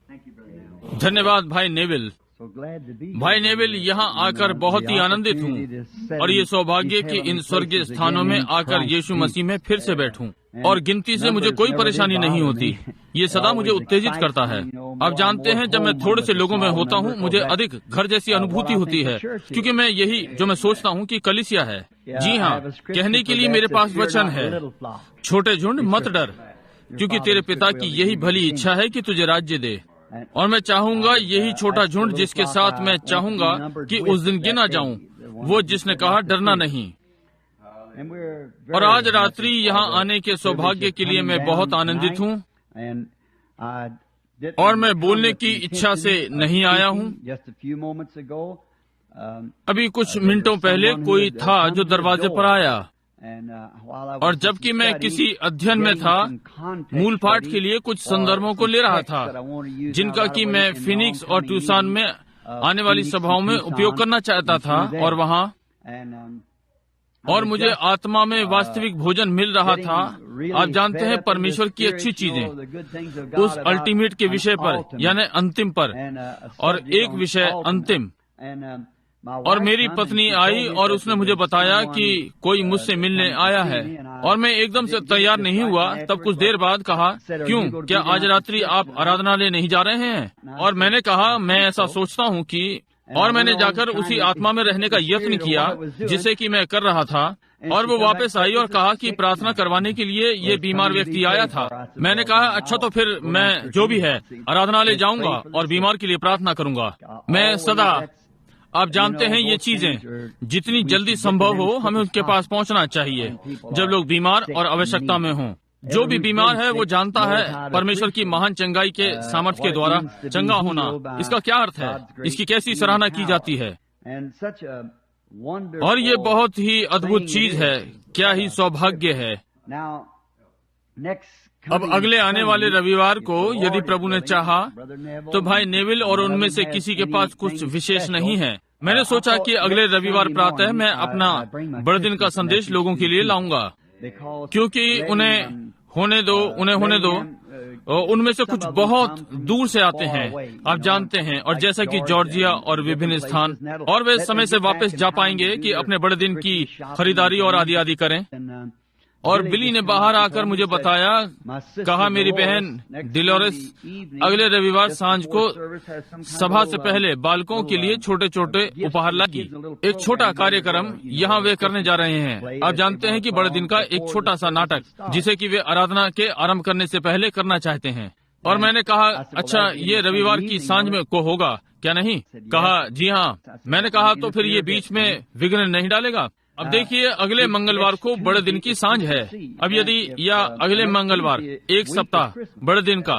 धन्यवाद भाई नेविल। भाई नेविल, यहाँ आकर बहुत ही आनंदित हूँ और ये सौभाग्य कि इन स्वर्गीय स्थानों में आकर यीशु मसीह में फिर से बैठूं और गिनती से मुझे कोई परेशानी नहीं होती। ये सदा मुझे उत्तेजित करता है। आप जानते हैं, जब मैं थोड़े से लोगों में होता हूँ मुझे अधिक घर जैसी अनुभूति होती है, क्योंकि मैं यही जो मैं सोचता हूँ कि कलीसिया है। जी हाँ, कहने के लिए मेरे पास वचन है, छोटे झुंड मत डर, क्योंकि तेरे पिता की यही भली इच्छा है कि तुझे राज्य दे। और मैं चाहूंगा यही छोटा झुंड जिसके साथ मैं चाहूंगा कि उस दिन गिना जाऊं, वो जिसने कहा डरना नहीं। और आज रात्रि यहाँ आने के सौभाग्य के लिए मैं बहुत आनंदित हूँ और मैं बोलने की इच्छा से नहीं आया हूँ। अभी कुछ मिनटों पहले कोई था जो दरवाजे पर आया, और जबकि मैं किसी अध्ययन में था, मूल पाठ के लिए कुछ संदर्भों को ले रहा था जिनका कि मैं फिनिक्स और ट्यूसान में आने वाली सभाओं में उपयोग करना चाहता था। और मुझे आत्मा में वास्तविक भोजन मिल रहा था। आप जानते हैं, परमेश्वर की अच्छी चीजें उस अल्टीमेट के विषय पर, यानी अंतिम पर, और एक विषय अंतिम। और मेरी पत्नी आई और उसने मुझे बताया कि कोई मुझसे मिलने आया है, और मैं एकदम से तैयार नहीं हुआ। तब कुछ देर बाद कहा, क्यों, क्या आज रात्रि आप आराधनालय नहीं जा रहे हैं? और मैंने कहा, मैं ऐसा सोचता हूँ कि, और मैंने जाकर उसी आत्मा में रहने का यत्न किया जिसे कि मैं कर रहा था। और वो वापस आई और कहा कि प्रार्थना करवाने के लिए ये बीमार व्यक्ति आया था। मैंने कहा, अच्छा, तो फिर मैं जो भी है आराधनालय जाऊंगा और बीमार के लिए प्रार्थना करूंगा। मैं सदा, आप जानते हैं, ये चीजें जितनी जल्दी संभव हो हमें उनके पास पहुंचना चाहिए जब लोग बीमार और आवश्यकता में हों। जो भी बीमार है वो जानता है परमेश्वर की महान चंगाई के सामर्थ्य के द्वारा चंगा होना, इसका क्या अर्थ है, इसकी कैसी सराहना की जाती है। और ये बहुत ही अद्भुत चीज है, क्या ही सौभाग्य है। अब अगले आने वाले रविवार को यदि प्रभु ने चाहा तो भाई नेविल और उनमें से किसी के पास कुछ विशेष नहीं है। मैंने सोचा कि अगले रविवार प्रातः मैं अपना बड़े दिन का संदेश लोगों के लिए लाऊंगा, क्योंकि उन्हें होने दो, उनमें से कुछ बहुत दूर से आते हैं, आप जानते हैं, और जैसा कि जॉर्जिया और विभिन्न स्थान, और वे समय से वापस जा पाएंगे कि अपने बड़े दिन की खरीदारी और आदि करें। और बिली ने बाहर आकर मुझे बताया, कहा, मेरी बहन डिलोरेस अगले रविवार सांझ को सभा से पहले बालकों के लिए छोटे छोटे उपहार लागी। एक छोटा कार्यक्रम यहाँ वे करने जा रहे हैं। आप जानते हैं कि बड़े दिन का एक छोटा सा नाटक जिसे कि वे आराधना के आरंभ करने से पहले करना चाहते हैं। और मैंने कहा, अच्छा, ये रविवार की सांझ में को होगा क्या? नहीं। कहा, जी हाँ। मैंने कहा, तो फिर ये बीच में विघ्न नहीं डालेगा? अब देखिए, अगले मंगलवार को बड़े दिन की सांझ है। अब यदि, या अगले मंगलवार, एक सप्ताह बड़े दिन का,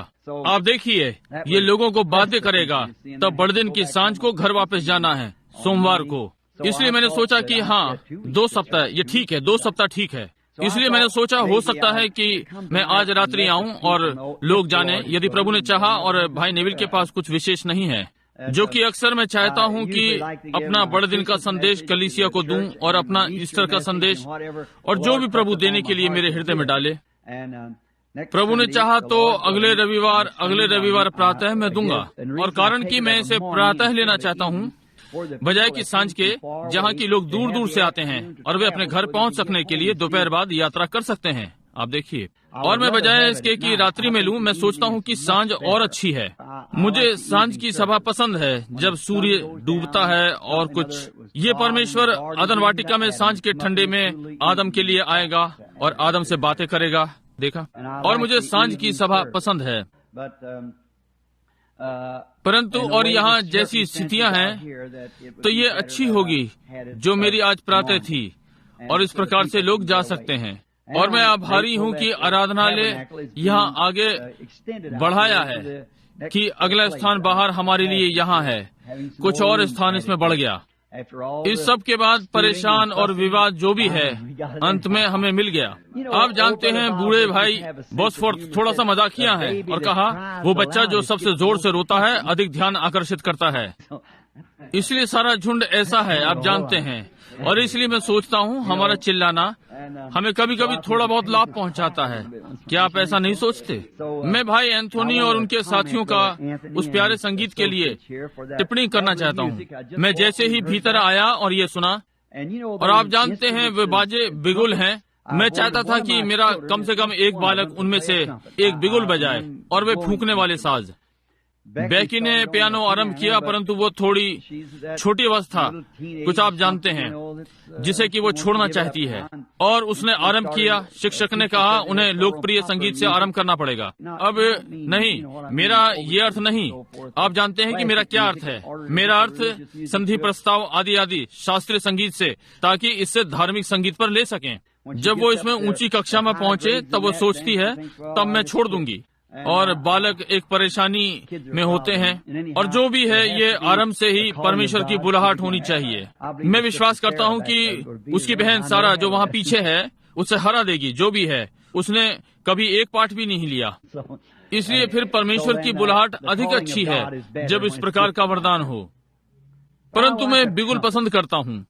आप देखिए ये लोगों को बातें करेगा। तब बड़े दिन की सांझ को घर वापस जाना है सोमवार को। इसलिए मैंने सोचा कि हाँ, 2 सप्ताह ये ठीक है, 2 सप्ताह ठीक है। इसलिए मैंने सोचा हो सकता है कि मैं आज रात्रि आऊं और लोग जाने, यदि प्रभु ने चाहा। और भाई नेविल के पास कुछ विशेष नहीं है, जो कि अक्सर मैं चाहता हूं कि अपना बड़े दिन का संदेश कलीसिया को दूं और अपना ईस्टर का संदेश और जो भी प्रभु देने के लिए मेरे हृदय में डाले। प्रभु ने चाहा तो अगले रविवार प्रातः मैं दूंगा। और कारण कि मैं इसे प्रातः लेना चाहता हूं बजाय कि सांझ के, जहां की लोग दूर दूर से आते हैं और वे अपने घर पहुंच सकने के लिए दोपहर बाद यात्रा कर सकते हैं। आप देखिए, और मैं बजाय इसके कि रात्रि में लूं, मैं सोचता हूं कि सांझ और अच्छी है। मुझे सांझ की सभा पसंद है, जब सूर्य डूबता है और कुछ। ये परमेश्वर आदम वाटिका में सांझ के ठंडे में आदम के लिए आएगा और आदम से बातें करेगा, देखा। और मुझे सांझ की सभा पसंद है। परंतु और यहाँ जैसी स्थितियां हैं तो ये अच्छी होगी जो मेरी आज प्रातः थी, और इस प्रकार से लोग जा सकते हैं। और मैं आभारी हूँ कि आराधनालय यहाँ आगे बढ़ाया है, कि अगला स्थान बाहर हमारे लिए यहाँ है, कुछ और स्थान इसमें बढ़ गया। इस सब के बाद परेशान और विवाद जो भी है, अंत में हमें मिल गया। आप जानते हैं, बूढ़े भाई बॉसफोर्ड थोड़ा सा मजाकिया है और कहा, वो बच्चा जो सबसे जोर से रोता है अधिक ध्यान आकर्षित करता है। इसलिए सारा झुंड ऐसा है, आप जानते हैं। और इसलिए मैं सोचता हूँ हमारा चिल्लाना हमें कभी कभी थोड़ा बहुत लाभ पहुंचाता है। क्या आप ऐसा नहीं सोचते? मैं भाई एंथोनी और उनके साथियों का उस प्यारे संगीत के लिए टिप्पणी करना चाहता हूं। मैं जैसे ही भीतर आया और ये सुना, और आप जानते हैं वे बाजे बिगुल हैं, मैं चाहता था कि मेरा कम से कम एक बालक उनमें से एक बिगुल बजाए, और वे फूंकने वाले साज। बेकी ने पियानो आरंभ किया, परंतु वो थोड़ी छोटी अवस्था, कुछ आप जानते हैं, जिसे कि वो छोड़ना चाहती है, और उसने आरंभ किया। शिक्षक ने कहा उन्हें लोकप्रिय संगीत से आरंभ करना पड़ेगा। अब नहीं, मेरा ये अर्थ नहीं। आप जानते हैं कि मेरा क्या अर्थ है। मेरा अर्थ संधि प्रस्ताव आदि आदि शास्त्रीय संगीत से, ताकि इससे धार्मिक संगीत पर ले सकें। जब वो इसमें ऊंची कक्षा में पहुंचे तब वो सोचती है तब मैं छोड़ दूंगी, और बालक एक परेशानी में होते हैं। और जो भी है, ये आरंभ से ही परमेश्वर की बुलाहट होनी चाहिए। मैं विश्वास करता हूँ कि उसकी बहन सारा जो वहाँ पीछे है उसे हरा देगी। जो भी है, उसने कभी एक पाठ भी नहीं लिया। इसलिए फिर परमेश्वर की बुलाहट अधिक अच्छी है जब इस प्रकार का वरदान हो। परंतु मैं बिगुल पसंद करता हूँ।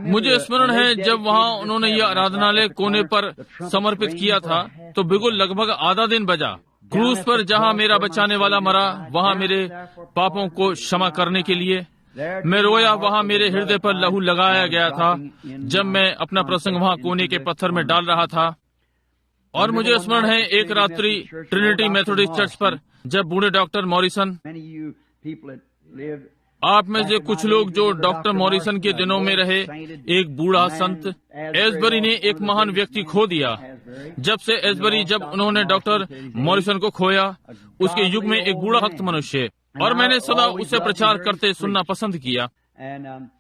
मुझे स्मरण है जब वहाँ उन्होंने यह आराधनालय कोने पर समर्पित किया था, तो बिगुल लगभग आधा दिन बजा। क्रूस पर जहाँ मेरा बचाने वाला मरा, वहाँ मेरे पापों को क्षमा करने के लिए मैं रोया। वहाँ मेरे हृदय पर लहू लगाया गया था जब मैं अपना प्रसंग वहाँ कोने के पत्थर में डाल रहा था। और मुझे स्मरण है एक रात्रि ट्रिनिटी मेथोडिस्ट चर्च पर, जब बूढ़े डॉक्टर मॉरिसन, आप में से कुछ लोग जो डॉक्टर मॉरिसन के दिनों में रहे, एक बूढ़ा संत एस्बरी ने एक महान व्यक्ति खो दिया। जब से एस्बरी, जब उन्होंने डॉक्टर मॉरिसन को खोया, उसके युग में एक बूढ़ा भक्त मनुष्य, और मैंने सदा उसे प्रचार करते सुनना पसंद किया।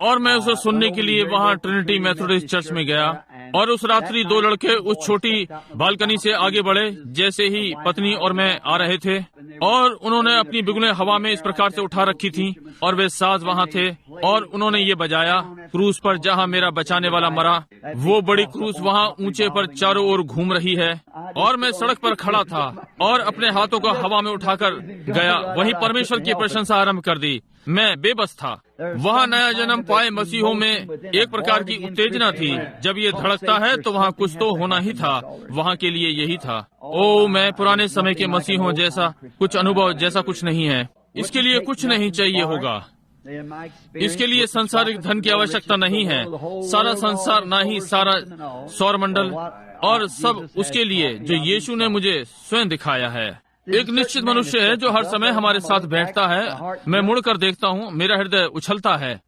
और मैं उसे सुनने के लिए वहाँ ट्रिनिटी मेथोडिस्ट चर्च में गया। और उस रात्रि दो लड़के उस छोटी बालकनी से आगे बढ़े जैसे ही पत्नी और मैं आ रहे थे, और उन्होंने अपनी बिगुलें हवा में इस प्रकार से उठा रखी थीं, और वे साज वहाँ थे, और उन्होंने ये बजाया, क्रूस पर जहाँ मेरा बचाने वाला मरा। वो बड़ी क्रूस वहाँ ऊंचे पर चारों ओर घूम रही है, और मैं सड़क पर खड़ा था और अपने हाथों को हवा में उठाकर गया, वहीं परमेश्वर की प्रशंसा आरंभ कर दी। मैं बेबस था। वहाँ नया जन्म पाए मसीहों में एक प्रकार की उत्तेजना थी। जब ये धड़कता है तो वहाँ कुछ तो होना ही था। वहाँ के लिए यही था। ओ, मैं पुराने समय के मसीहों जैसा कुछ अनुभव जैसा कुछ नहीं है। इसके लिए कुछ नहीं चाहिए होगा। इसके लिए सांसारिक धन की आवश्यकता नहीं है। सारा संसार, ना ही सारा सौरमंडल, और सब उसके लिए जो यीशु ने मुझे स्वयं दिखाया है। एक निश्चित मनुष्य है जो हर समय हमारे साथ बैठता है। मैं मुड़कर देखता हूँ, मेरा हृदय उछलता है।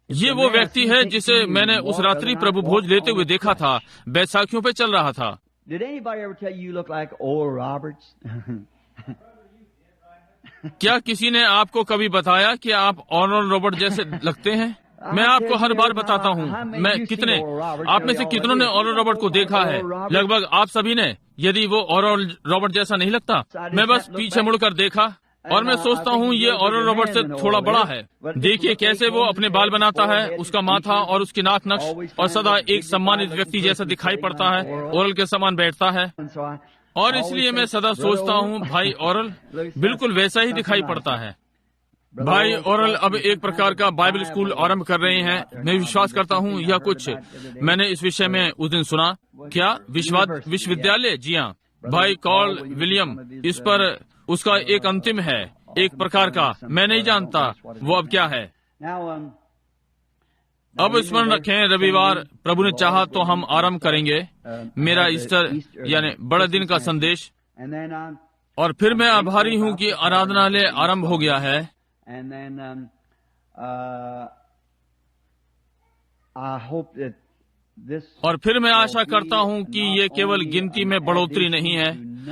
ये वो व्यक्ति है जिसे मैंने उस रात्रि प्रभु भोज लेते हुए देखा था, बैसाखियों पे चल रहा था। क्या किसी ने आपको कभी बताया कि आप ओरल रॉबर्ट जैसे लगते हैं? मैं आपको हर बार बताता हूँ। आप में से कितनों ने ओरल रॉबर्ट को देखा है? लगभग आप सभी ने। यदि वो ओरल रॉबर्ट जैसा नहीं लगता, मैं बस पीछे मुड़कर देखा, और मैं सोचता हूँ ये ओरल रॉबर्ट से थोड़ा बड़ा है। देखिए कैसे वो अपने बाल बनाता है, उसका माथा और उसकी नाक नक्श, और सदा एक सम्मानित व्यक्ति जैसा दिखाई पड़ता है, ओरल के समान बैठता है। और इसलिए मैं सदा सोचता हूँ भाई ओरल बिल्कुल वैसा ही दिखाई पड़ता है। भाई ओरल अब एक प्रकार का बाइबल स्कूल आरंभ कर रहे हैं। मैं विश्वास करता हूँ यह कुछ मैंने इस विषय में उस दिन सुना। क्या विश्वविद्यालय? जी हाँ, भाई कॉल विलियम इस पर उसका एक अंतिम है, एक प्रकार का। मैं नहीं जानता वो अब क्या है। अब स्मरण रखें, रविवार प्रभु ने चाहा तो हम आरंभ करेंगे मेरा ईस्टर यानी बड़े दिन का संदेश। और फिर मैं आभारी हूँ कि आराधनालय आरंभ हो गया है। और फिर मैं आशा करता हूँ कि ये केवल गिनती में बढ़ोतरी नहीं है,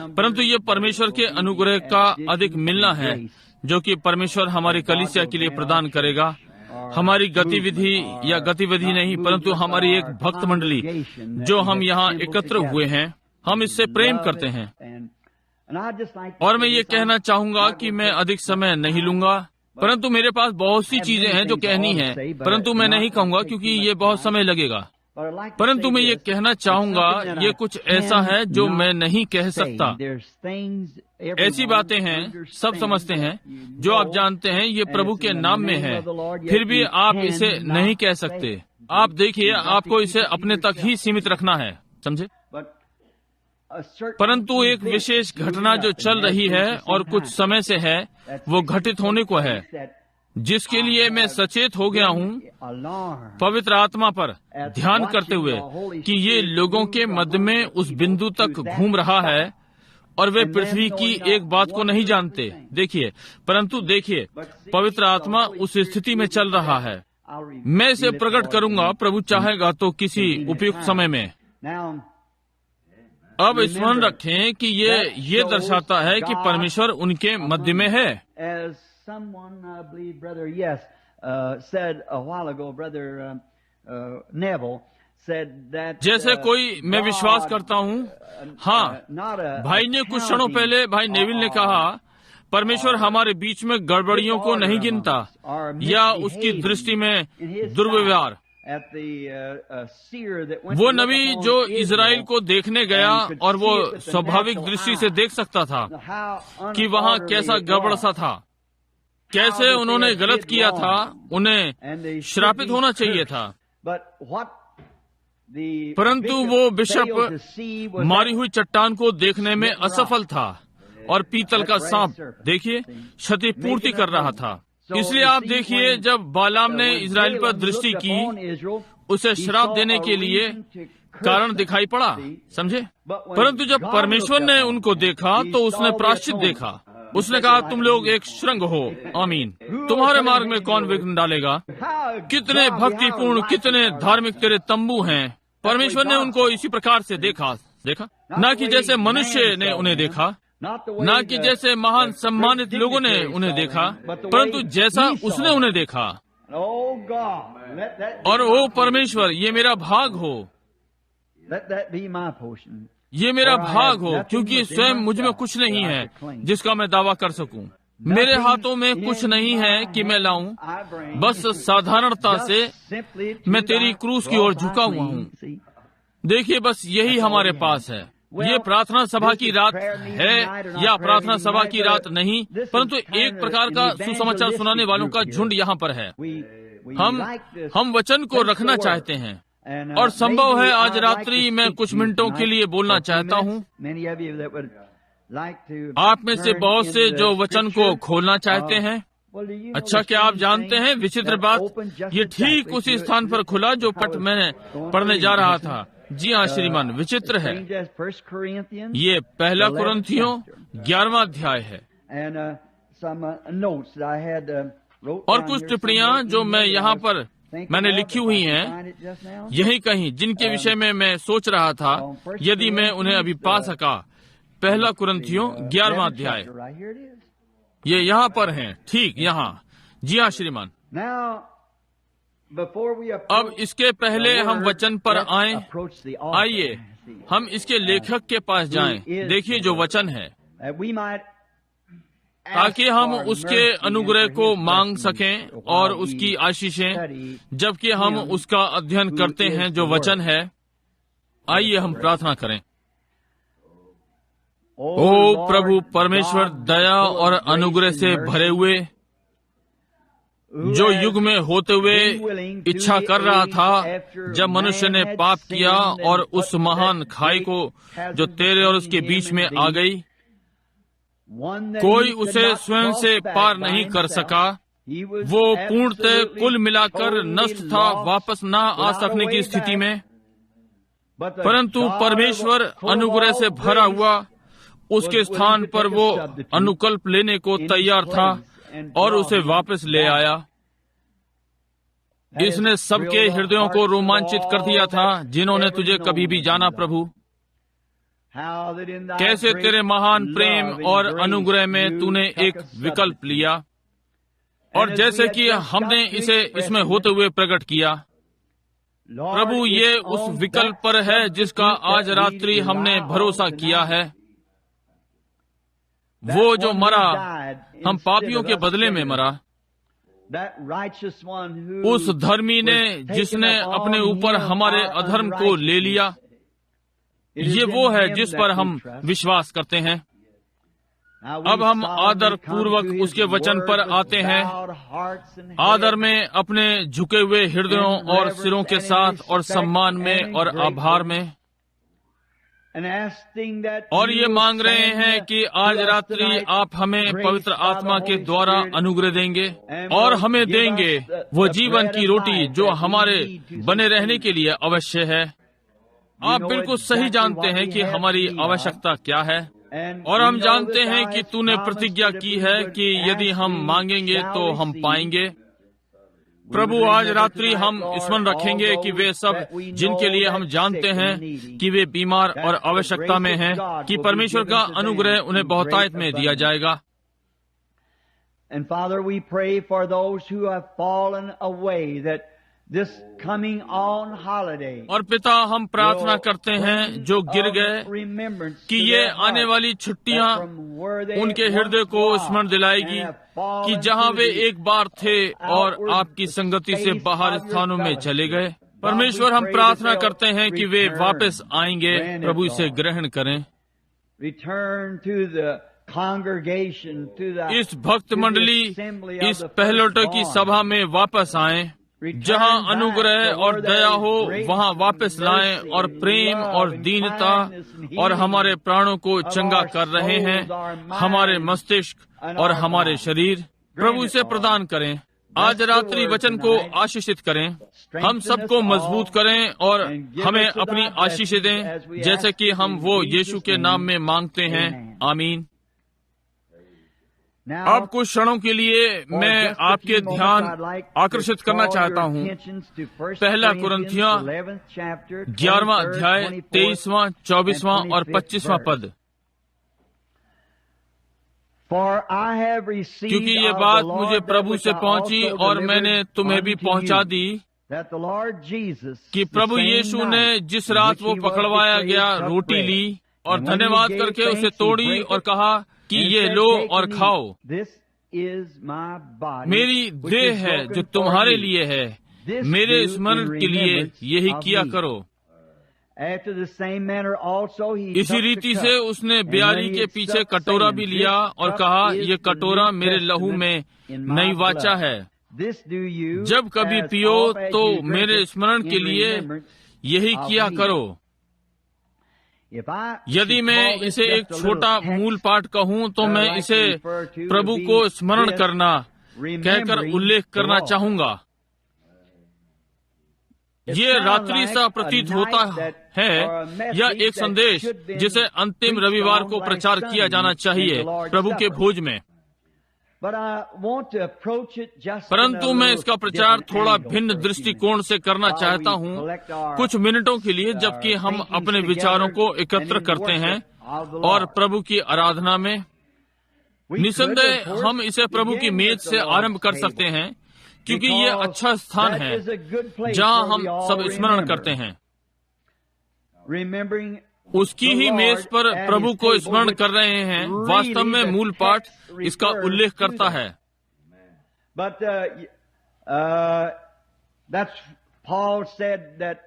परंतु ये परमेश्वर के अनुग्रह का अधिक मिलना है, जो कि परमेश्वर हमारी कलीसिया के लिए प्रदान करेगा। हमारी गतिविधि नहीं, परंतु हमारी एक भक्त मंडली जो हम यहाँ एकत्र हुए हैं, हम इससे प्रेम करते हैं। और मैं ये कहना चाहूँगा कि मैं अधिक समय नहीं लूंगा, परंतु मेरे पास बहुत सी चीजें हैं जो कहनी है, परंतु मैं नहीं कहूँगा क्योंकि ये बहुत समय लगेगा। परंतु मैं ये कहना चाहूँगा, ये कुछ ऐसा है जो मैं नहीं कह सकता। ऐसी बातें हैं, सब समझते हैं, जो आप जानते हैं ये प्रभु के नाम में है, फिर भी आप इसे नहीं कह सकते। आप देखिए, आपको इसे अपने तक ही सीमित रखना है। समझे? परंतु एक विशेष घटना जो चल रही है और कुछ समय से है, वो घटित होने को है, जिसके लिए मैं सचेत हो गया हूँ पवित्र आत्मा पर ध्यान करते हुए कि ये लोगों के मध्य में उस बिंदु तक घूम रहा है और वे पृथ्वी की एक बात को नहीं जानते। देखिए, परंतु देखिए, पवित्र आत्मा उस स्थिति में चल रहा है। मैं इसे प्रकट करूंगा, प्रभु चाहेगा तो किसी उपयुक्त समय में। अब स्मरण रखें कि ये दर्शाता है कि परमेश्वर उनके मध्य में है। जैसे कोई, मैं विश्वास करता हूँ, हाँ, भाई ने कुछ क्षणों पहले, भाई नेविल ने कहा, परमेश्वर हमारे बीच में गड़बड़ियों को नहीं गिनता या उसकी दृष्टि में दुर्व्यवहार। वो नबी जो इजराइल को देखने गया और वो स्वाभाविक दृष्टि से देख सकता था कि वहाँ कैसा गड़बड़ सा था, कैसे उन्होंने गलत किया था, उन्हें श्रापित होना चाहिए था। परंतु वो बिशप मारी हुई चट्टान को देखने में असफल था और पीतल का सांप, देखिए, क्षतिपूर्ति कर रहा था। इसलिए आप देखिए, जब बालाम ने इजराइल पर दृष्टि की, उसे श्राप देने के लिए कारण दिखाई पड़ा, समझे? परंतु जब परमेश्वर ने उनको देखा तो उसने प्रायश्चित देखा। उसने कहा, तुम लोग एक श्रृंग हो, आमीन। तुम्हारे मार्ग में कौन विघ्न डालेगा? कितने भक्तिपूर्ण, कितने धार्मिक तेरे तंबू हैं। परमेश्वर ने उनको इसी प्रकार से देखा, न कि जैसे मनुष्य ने उन्हें देखा, न कि जैसे महान सम्मानित लोगों ने उन्हें देखा, परंतु जैसा उसने उन्हें देखा। और ओ परमेश्वर, ये मेरा भाग हो, ये मेरा भाग हो, क्योंकि स्वयं मुझ में कुछ नहीं है जिसका मैं दावा कर सकूं। मेरे हाथों में कुछ नहीं है कि मैं लाऊं, बस साधारणता से मैं तेरी क्रूस की ओर झुका हुआ हूँ। देखिए, बस यही हमारे पास है। ये प्रार्थना सभा की रात है या प्रार्थना सभा की रात नहीं, परंतु एक प्रकार का सुसमाचार सुनाने वालों का झुंड यहाँ पर है। हम वचन को रखना चाहते हैं, और संभव है आज रात्रि मैं कुछ मिनटों के लिए बोलना चाहता हूँ। आप में से बहुत से जो वचन को खोलना चाहते हैं। अच्छा, क्या आप जानते हैं विचित्र बात, ये ठीक उसी स्थान पर खुला जो पट मैंने पढ़ने जा रहा था। जी हाँ श्रीमान, विचित्र है। ये पहला कुरिन्थियों 11वां अध्याय है, और कुछ टिप्पणियाँ जो मैं यहाँ पर मैंने लिखी हुई हैं यही कहीं, जिनके विषय में मैं सोच रहा था यदि मैं उन्हें अभी पा सका। पहला कुरिन्थियों 11वां अध्याय, ये यहाँ पर हैं, ठीक यहाँ। जी हाँ श्रीमान। अब इसके पहले हम वचन पर आइए हम इसके लेखक के पास जाएं। देखिए जो वचन है, ताकि हम उसके अनुग्रह को मांग सकें और उसकी आशीषें, जबकि हम उसका अध्ययन करते हैं जो वचन है। आइए हम प्रार्थना करें। ओ प्रभु परमेश्वर, दया और अनुग्रह से भरे हुए, जो युग में होते हुए इच्छा कर रहा था जब मनुष्य ने पाप किया और उस महान खाई को जो तेरे और उसके बीच में आ गई, कोई उसे स्वयं से पार नहीं कर सका। वो पूर्णतः कुल मिलाकर नष्ट था, वापस न आ सकने की स्थिति में। परंतु परमेश्वर अनुग्रह से भरा हुआ उसके स्थान पर वो अनुकल्प लेने को तैयार था और उसे वापस ले आया। इसने सबके हृदयों को रोमांचित कर दिया था जिन्होंने तुझे कभी भी जाना। प्रभु, कैसे तेरे महान प्रेम और अनुग्रह में तूने एक विकल्प लिया, और जैसे कि हमने इसे इसमें होते हुए प्रकट किया। प्रभु, ये उस विकल्प पर है जिसका आज रात्रि हमने भरोसा किया है। वो जो मरा हम पापियों के बदले में मरा, उस धर्मी ने जिसने अपने ऊपर हमारे अधर्म को ले लिया, ये वो है जिस पर हम विश्वास करते हैं। अब हम आदर पूर्वक उसके वचन पर आते हैं, आदर में, अपने झुके हुए हृदयों और सिरों के साथ, और सम्मान में और आभार में। और ये मांग रहे हैं कि आज रात्रि आप हमें पवित्र आत्मा के द्वारा अनुग्रह देंगे और हमें देंगे वो जीवन की रोटी जो हमारे बने रहने के लिए अवश्य है। आप बिल्कुल सही जानते हैं कि हमारी आवश्यकता क्या है, और हम जानते हैं कि तूने प्रतिज्ञा की है कि यदि हम मांगेंगे तो हम पाएंगे। प्रभु, आज रात्रि हम स्मरण रखेंगे कि वे सब जिनके लिए हम जानते हैं कि वे बीमार और आवश्यकता में हैं, कि परमेश्वर का अनुग्रह उन्हें बहुतायत में दिया जाएगा। And Father, we pray for those who have fallen away, that this coming on holiday, और पिता, हम प्रार्थना करते हैं जो गिर गए कि ये आने वाली छुट्टियां उनके हृदय को स्मरण दिलाएगी कि जहां वे एक बार थे और आपकी संगति से बाहर स्थानों में चले गए। परमेश्वर, हम प्रार्थना करते हैं कि वे वापस आएंगे। प्रभु, इसे ग्रहण करें। इस भक्त मंडली, इस पहलौठे की सभा में वापस आएं। जहां अनुग्रह और दया हो वहां वापस लाएं, और प्रेम और दीनता और हमारे प्राणों को चंगा कर रहे हैं, हमारे मस्तिष्क और हमारे शरीर। प्रभु, इसे प्रदान करें। आज रात्रि वचन को आशीषित करें, हम सबको मजबूत करें और हमें अपनी आशीष दें, जैसे कि हम वो यीशु के नाम में मांगते हैं। आमीन। अब कुछ क्षणों के लिए मैं आपके ध्यान आकर्षित करना चाहता हूँ। पहला कुरिन्थियों 11वां अध्याय 23वां, 24वां और 25वां पद। क्योंकि ये बात मुझे प्रभु से पहुंची और मैंने तुम्हें भी पहुंचा दी कि प्रभु यीशु ने जिस रात वो पकड़वाया गया रोटी ली और धन्यवाद करके उसे तोड़ी और कहा कि ये लो और खाओ, मेरी देह है जो तुम्हारे लिए है, मेरे स्मरण के लिए यही किया करो। इसी रीति से उसने ब्यारी के पीछे कटोरा भी लिया और कहा, ये कटोरा मेरे लहू में नई वाचा है। जब कभी पियो तो मेरे स्मरण के लिए यही किया करो। यदि मैं इसे एक छोटा मूल पाठ कहूँ तो मैं इसे प्रभु को स्मरण करना कहकर उल्लेख करना चाहूँगा। ये रात्रि सा प्रतीत होता है या एक संदेश जिसे अंतिम रविवार को प्रचार किया जाना चाहिए प्रभु के भोज में। परंतु मैं इसका प्रचार थोड़ा भिन्न दृष्टिकोण से करना चाहता हूँ, कुछ मिनटों के लिए, जबकि हम अपने विचारों को एकत्र करते हैं और प्रभु की आराधना में। निसंदेह हम इसे प्रभु की मेज से आरंभ कर सकते हैं, क्योंकि ये अच्छा स्थान है जहाँ हम सब स्मरण करते हैं। उसकी ही मेज पर प्रभु को स्मरण कर रहे हैं। वास्तव में मूल पाठ इसका उल्लेख करता है।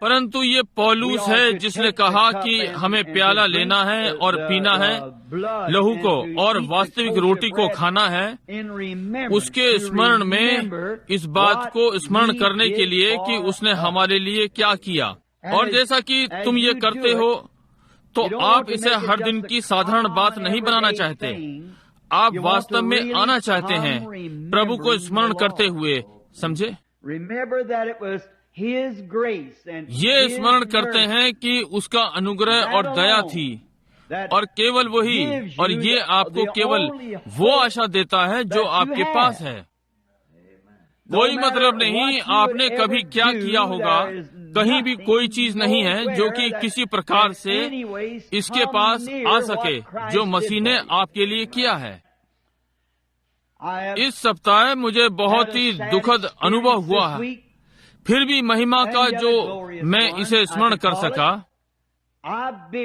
परंतु ये पौलुस है जिसने कहा कि हमें प्याला लेना है और पीना है लहू को और वास्तविक रोटी को खाना है, उसके स्मरण में, इस बात को स्मरण करने के लिए कि उसने हमारे लिए क्या किया। और जैसा कि तुम ये करते हो तो आप इसे हर दिन की साधारण बात नहीं बनाना चाहते, आप वास्तव में आना चाहते हैं प्रभु को स्मरण करते हुए। समझे? ये स्मरण करते हैं कि उसका अनुग्रह और दया थी, और केवल वही, और ये आपको केवल वो आशा देता है जो आपके पास है। कोई मतलब नहीं आपने कभी क्या किया होगा, कहीं भी कोई चीज नहीं है जो कि किसी प्रकार से इसके पास आ सके जो मसीह ने आपके लिए किया है। इस सप्ताह मुझे बहुत ही दुखद अनुभव हुआ है, फिर भी महिमा का जो मैं इसे स्मरण कर सका।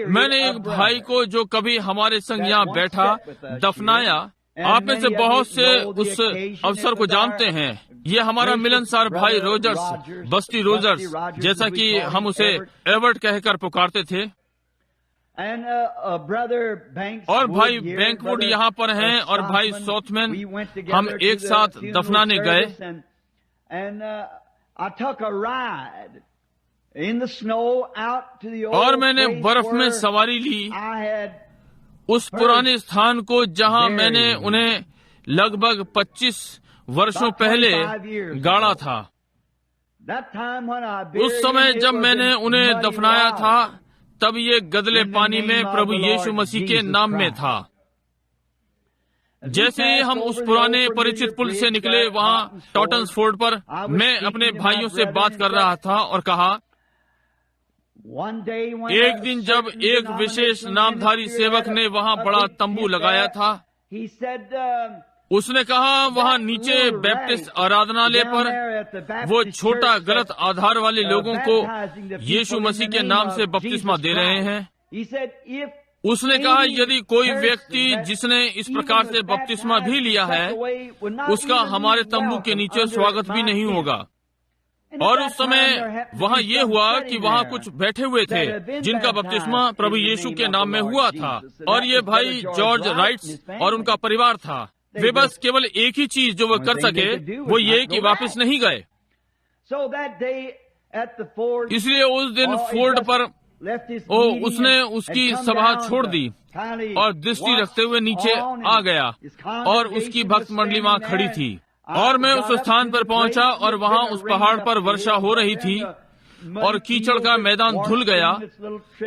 मैंने एक भाई को जो कभी हमारे संग यहाँ बैठा दफनाया। आप में से बहुत से उस अवसर को जानते हैं। ये हमारा मिलनसार भाई रोजर्स, बस्टी रोजर्स, जैसा कि हम उसे एवर्ट कहकर पुकारते थे। और भाई बैंकवुड यहाँ पर हैं और भाई सॉथमैन, हम एक साथ दफनाने गए। in the snow out to the old और मैंने place बर्फ में where सवारी ली I had उस पुराने स्थान को जहां मैंने उन्हें लगभग 25 वर्षों पहले गाड़ा था। that time when I उस buried समय him, it जब was मैंने in उन्हें muddy दफनाया water. था तब ये गदले पानी में प्रभु यीशु मसीह के नाम में था। जैसे ही हम उस पुराने परिचित पुल से निकले वहाँ टॉटन्सफोर्ड पर, मैं अपने भाइयों से बात कर रहा था और कहा, एक दिन जब एक विशेष नामधारी सेवक ने वहाँ बड़ा तंबू लगाया था, उसने कहा वहाँ नीचे बैप्टिस्ट आराधनालय पर वो छोटा गलत आधार वाले लोगों को यीशु मसीह के नाम से बपतिस्मा दे रहे हैं। उसने कहा यदि कोई व्यक्ति जिसने इस प्रकार से बपतिस्मा भी लिया है उसका हमारे तंबू के नीचे स्वागत भी नहीं होगा। और उस समय वहाँ ये हुआ कि वहाँ कुछ बैठे हुए थे जिनका बपतिस्मा प्रभु यीशु के नाम में हुआ था, और ये भाई जॉर्ज राइट्स और उनका परिवार था। वे बस केवल एक ही चीज जो वे कर सके वो ये कि वापस नहीं गए। इसलिए उस दिन फोर्ड पर उसने उसकी सभा छोड़ दी और दृष्टि रखते हुए नीचे आ गया और उसकी भक्त मंडली वहाँ खड़ी थी। और मैं उस स्थान पर पहुंचा और वहाँ उस पहाड़ पर वर्षा हो रही थी और कीचड़ का मैदान धुल गया।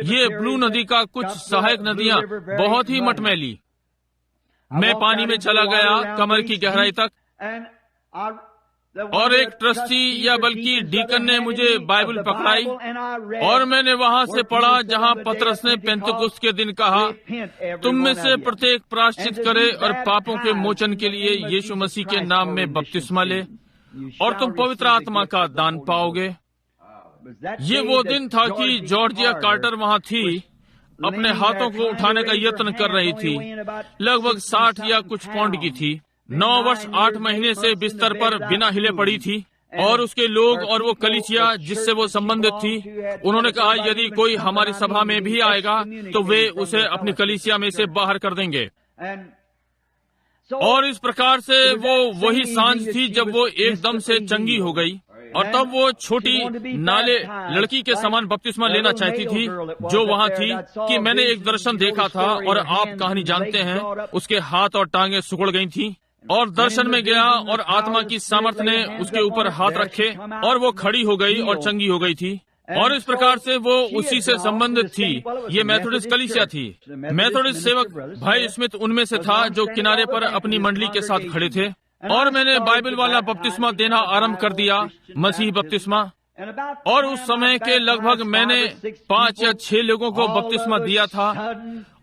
ये ब्लू नदी का कुछ सहायक नदियाँ बहुत ही मटमैली। मैं पानी में चला गया कमर की गहराई तक, और एक ट्रस्टी या बल्कि डीकन ने मुझे बाइबल पकड़ाई और मैंने वहाँ से पढ़ा जहाँ पतरस ने पेंतुकुस्त के दिन कहा, तुम में से प्रत्येक प्रायश्चित करे और पापों के मोचन के लिए यीशु मसीह के नाम में बपतिस्मा ले और तुम पवित्र आत्मा का दान पाओगे। ये वो दिन था कि जॉर्जिया कार्टर वहाँ थी, अपने हाथों को उठाने का यत्न कर रही थी। लगभग 60 या कुछ पाउंड की थी। 9 वर्ष 8 महीने से बिस्तर पर बिना हिले पड़ी थी, और उसके लोग और वो कलीसिया जिससे वो संबंधित थी, उन्होंने कहा यदि कोई हमारी सभा में भी आएगा तो वे उसे अपनी कलीसिया में से बाहर कर देंगे। और इस प्रकार से वो वही सांझ थी जब वो एकदम से चंगी हो गई, और तब वो छोटी नाले लड़की के समान बपतिस्मा लेना चाहती थी जो वहाँ थी कि मैंने एक दर्शन देखा था और आप कहानी जानते हैं। उसके हाथ और टांगे सिकुड़ गई थी, और दर्शन में गया और आत्मा की सामर्थ्य ने उसके ऊपर हाथ रखे और वो खड़ी हो गई और चंगी हो गई थी। और इस प्रकार से वो उसी से संबंधित थी। ये मेथोडिस्ट कलीसिया थी। मेथोडिस्ट सेवक भाई स्मिथ उनमें से था जो किनारे पर अपनी मंडली के साथ खड़े थे, और मैंने बाइबल वाला बपतिस्मा देना आरंभ कर दिया, मसीह बपतिस्मा। और उस समय के लगभग मैंने 5 या 6 लोगों को बपतिस्मा दिया था,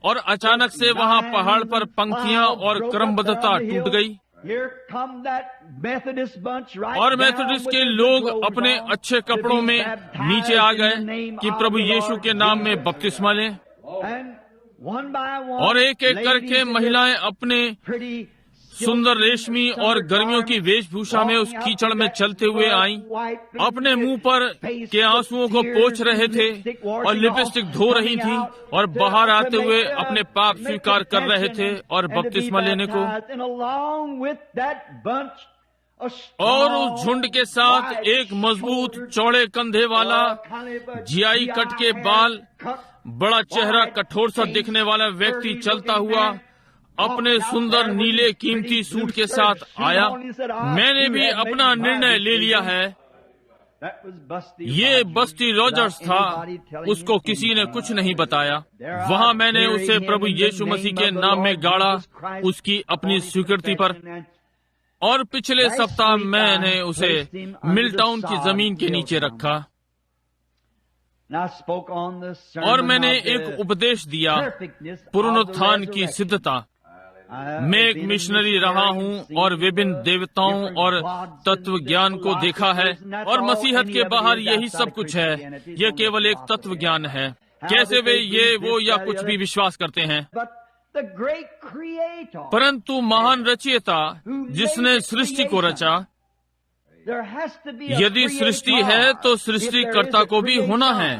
और अचानक से वहाँ पहाड़ पर पंक्तियाँ और क्रमबद्धता टूट गई, और मेथोडिस्ट के लोग अपने अच्छे कपड़ों में नीचे आ गए कि प्रभु यीशु के नाम में बपतिस्मा लें। और एक एक करके महिलाएं अपने सुंदर रेशमी और गर्मियों की वेशभूषा में उस कीचड़ में चलते हुए आईं, अपने मुंह पर के आंसुओं को पोंछ रहे थे और लिपस्टिक धो रही थी, और बाहर आते हुए अपने पाप स्वीकार कर रहे थे और बपतिस्मा लेने को। और उस झुंड के साथ एक मजबूत चौड़े कंधे वाला जियाई कट के बाल, बड़ा चेहरा, कठोर सा दिखने वाला व्यक्ति चलता हुआ अपने सुंदर नीले कीमती सूट के साथ आया। मैंने भी अपना निर्णय ले लिया है। ये बस्टी रॉजर्स था, उसको किसी ने कुछ नहीं बताया। वहाँ मैंने उसे प्रभु यीशु मसीह के नाम में गाड़ा, उसकी अपनी स्वीकृति पर। और पिछले सप्ताह मैंने उसे मिलटाउन की जमीन के नीचे रखा, और मैंने एक उपदेश दिया, पुनरुत्थान की सिद्धता। मैं एक मिशनरी रहा हूँ और विभिन्न देवताओं और तत्व ज्ञान को देखा है, और मसीहत के बाहर यही सब कुछ है। यह केवल एक तत्व ज्ञान है। कैसे वे ये वो या कुछ भी विश्वास करते हैं, परंतु महान रचयिता जिसने सृष्टि को रचा, यदि सृष्टि है तो सृष्टिकर्ता को भी होना है।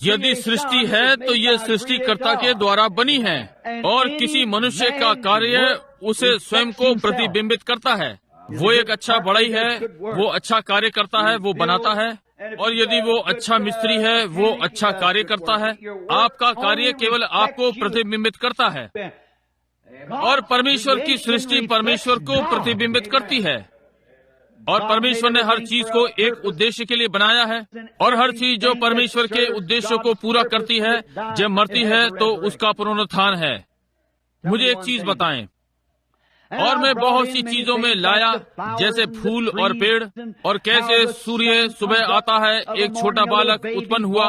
यदि सृष्टि है तो ये सृष्टिकर्ता के द्वारा बनी है, और किसी मनुष्य का कार्य उसे स्वयं को प्रतिबिंबित करता है। वो एक अच्छा बड़ाई है, वो अच्छा कार्य करता है, वो बनाता है, और यदि वो अच्छा मिस्त्री है, वो अच्छा कार्य करता है, आपका कार्य केवल आपको प्रतिबिंबित करता है, और परमेश्वर की सृष्टि परमेश्वर को प्रतिबिंबित करती है, और परमेश्वर ने हर चीज को एक उद्देश्य के लिए बनाया है, और हर चीज जो परमेश्वर के उद्देश्यों को पूरा करती है, जब मरती है तो उसका पुनरुत्थान है। मुझे एक चीज बताएं। और मैं बहुत सी चीजों में लाया, जैसे फूल और पेड़, और कैसे सूर्य सुबह आता है, एक छोटा बालक उत्पन्न हुआ,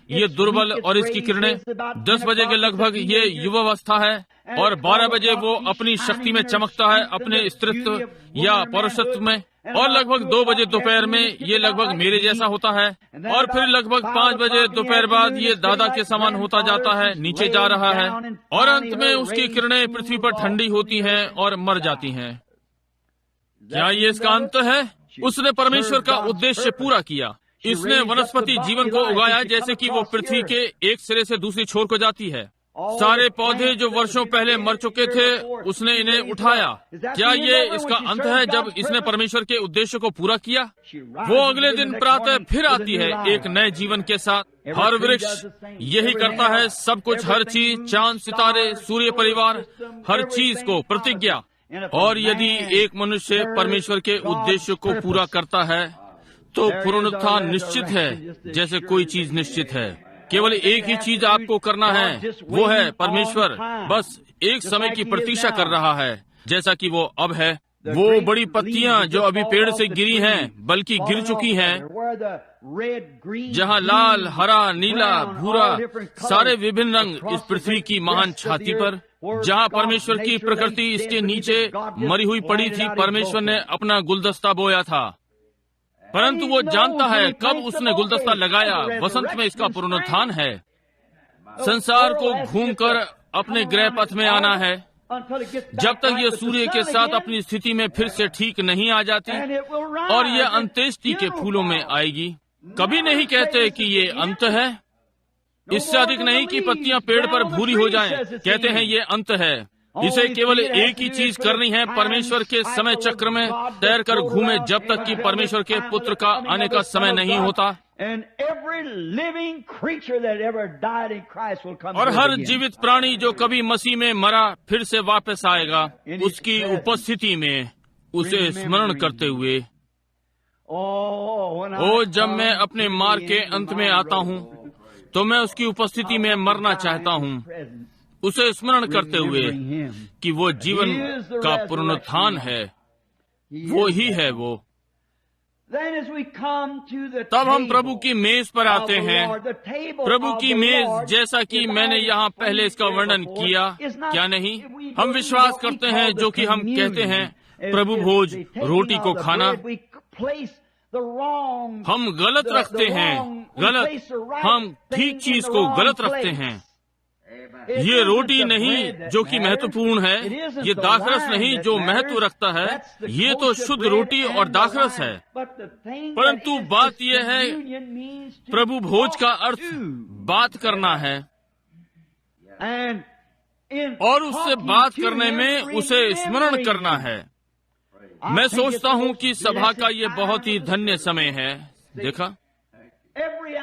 ये दुर्बल, और इसकी किरणें 10 बजे के लगभग ये युवावस्था है, और 12 बजे वो अपनी शक्ति में चमकता है, अपने स्त्रीत्व या पौरुषत्व में, और लगभग 2 बजे दोपहर में ये लगभग मेरे जैसा होता है, और फिर लगभग 5 बजे दोपहर बाद ये दादा के समान होता जाता है, नीचे जा रहा है, और अंत में उसकी किरणें पृथ्वी पर ठंडी होती हैं और मर जाती हैं। क्या ये इसका अंत है? उसने परमेश्वर का उद्देश्य पूरा किया। इसने वनस्पति जीवन को उगाया, जैसे कि वो पृथ्वी के एक सिरे से दूसरी छोर को जाती है। सारे पौधे जो वर्षों पहले मर चुके थे, उसने इन्हें उठाया। क्या ये इसका अंत है जब इसने परमेश्वर के उद्देश्य को पूरा किया? वो अगले दिन प्रातः फिर आती है एक नए जीवन के साथ। हर वृक्ष यही करता है, सब कुछ, हर चीज, चांद, सितारे, सूर्य परिवार, हर चीज को प्रतिज्ञा। और यदि एक मनुष्य परमेश्वर के उद्देश्य को पूरा करता है तो पुनरुत्थान निश्चित है, जैसे कोई चीज निश्चित है। केवल एक ही चीज आपको करना है, वो है परमेश्वर बस एक समय की प्रतीक्षा कर रहा है, जैसा कि वो अब है। वो बड़ी पत्तियां जो अभी पेड़ से गिरी हैं, बल्कि गिर चुकी हैं, जहाँ लाल, हरा, नीला, भूरा, सारे विभिन्न रंग इस पृथ्वी की महान छाती पर, जहाँ परमेश्वर की प्रकृति इसके नीचे मरी हुई पड़ी थी, परमेश्वर ने अपना गुलदस्ता बोया था। परंतु वो जानता है कब उसने गुलदस्ता लगाया, वसंत में इसका पुनरुत्थान है। संसार को घूमकर अपने गृह पथ में आना है, जब तक ये सूर्य के साथ अपनी स्थिति में फिर से ठीक नहीं आ जाती, और ये अंत्येष्टि के फूलों में आएगी। कभी नहीं कहते कि ये अंत है, इससे अधिक नहीं कि पत्तियां पेड़ पर भूरी हो जाएं। कहते हैं ये अंत है। इसे केवल एक ही चीज करनी है, परमेश्वर के समय चक्र में तैर कर घूमे, जब तक कि परमेश्वर के पुत्र का आने का समय नहीं होता। और हर जीवित प्राणी जो कभी मसीह में मरा फिर से वापस आएगा, उसकी उपस्थिति में उसे स्मरण करते हुए। ओ, जब मैं अपने मार्ग के अंत में आता हूँ तो मैं उसकी उपस्थिति में मरना चाहता हूँ, उसे स्मरण करते हुए कि वो जीवन का पुनरुत्थान है, वो ही है वो। तब हम प्रभु की मेज पर आते हैं। प्रभु की मेज, जैसा कि मैंने यहाँ पहले इसका वर्णन किया, क्या नहीं? हम विश्वास करते हैं, जो कि हम कहते हैं प्रभु भोज, रोटी को खाना। हम गलत रखते हैं, गलत, हम ठीक चीज को गलत रखते हैं। ये रोटी नहीं जो कि महत्वपूर्ण है, ये दाखरस नहीं जो महत्व रखता है, ये तो शुद्ध रोटी और दाखरस है। परंतु बात यह है, प्रभु भोज का अर्थ बात करना है, और उससे बात करने में उसे स्मरण करना है। मैं सोचता हूँ कि सभा का ये बहुत ही धन्य समय है। देखा,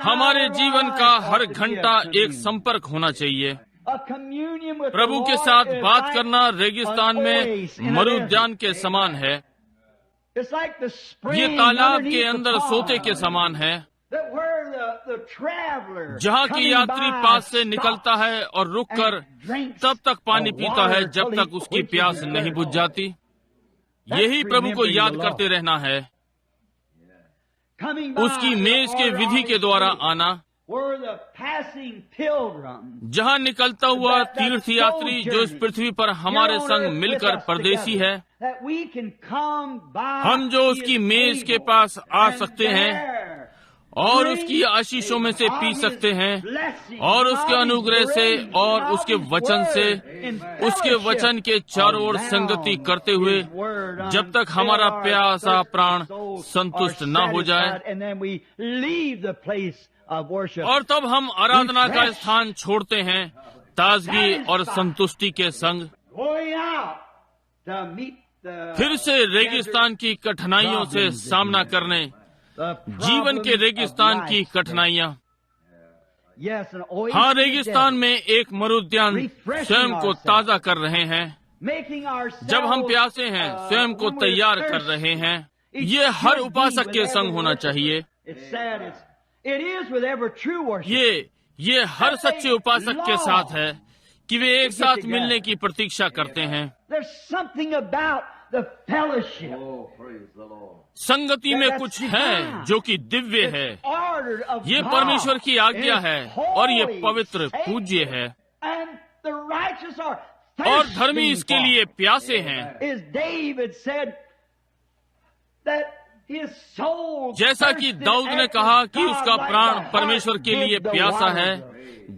हमारे जीवन का हर घंटा एक संपर्क होना चाहिए। प्रभु के साथ बात करना रेगिस्तान में मरुद्यान के समान है। ये तालाब के अंदर सोते के समान है, जहाँ की यात्री पास से निकलता है और रुककर तब तक पानी पीता है जब तक उसकी प्यास नहीं बुझ जाती। यही प्रभु को याद करते रहना है, उसकी मेज के विधि के द्वारा आना, जहाँ निकलता हुआ तीर्थ यात्री जो इस पृथ्वी पर हमारे संग मिलकर परदेसी है, हम जो उसकी मेज के पास आ सकते हैं और उसकी आशीषों में से पी सकते हैं, और उसके अनुग्रह से और उसके वचन से, उसके वचन के चारों ओर संगति करते हुए, जब तक हमारा प्यासा प्राण संतुष्ट न हो जाए, और तब हम आराधना का स्थान छोड़ते हैं ताजगी और संतुष्टि के संग, फिर से रेगिस्तान की कठिनाइयों से सामना करने, जीवन के रेगिस्तान की कठिनाइयां। हाँ, रेगिस्तान में एक मरुद्यान स्वयं को ताजा कर रहे हैं। जब हम प्यासे हैं, स्वयं को तैयार कर रहे हैं। ये हर उपासक के संग होना चाहिए। ये हर सच्चे उपासक के साथ है कि वे एक साथ मिलने की प्रतीक्षा करते हैं। संगति में कुछ है जो कि दिव्य है। ये परमेश्वर की आज्ञा है और ये पवित्र पूज्य है, और धर्मी इसके लिए प्यासे हैं। जैसा कि दाऊद ने कहा कि उसका प्राण परमेश्वर के लिए प्यासा है,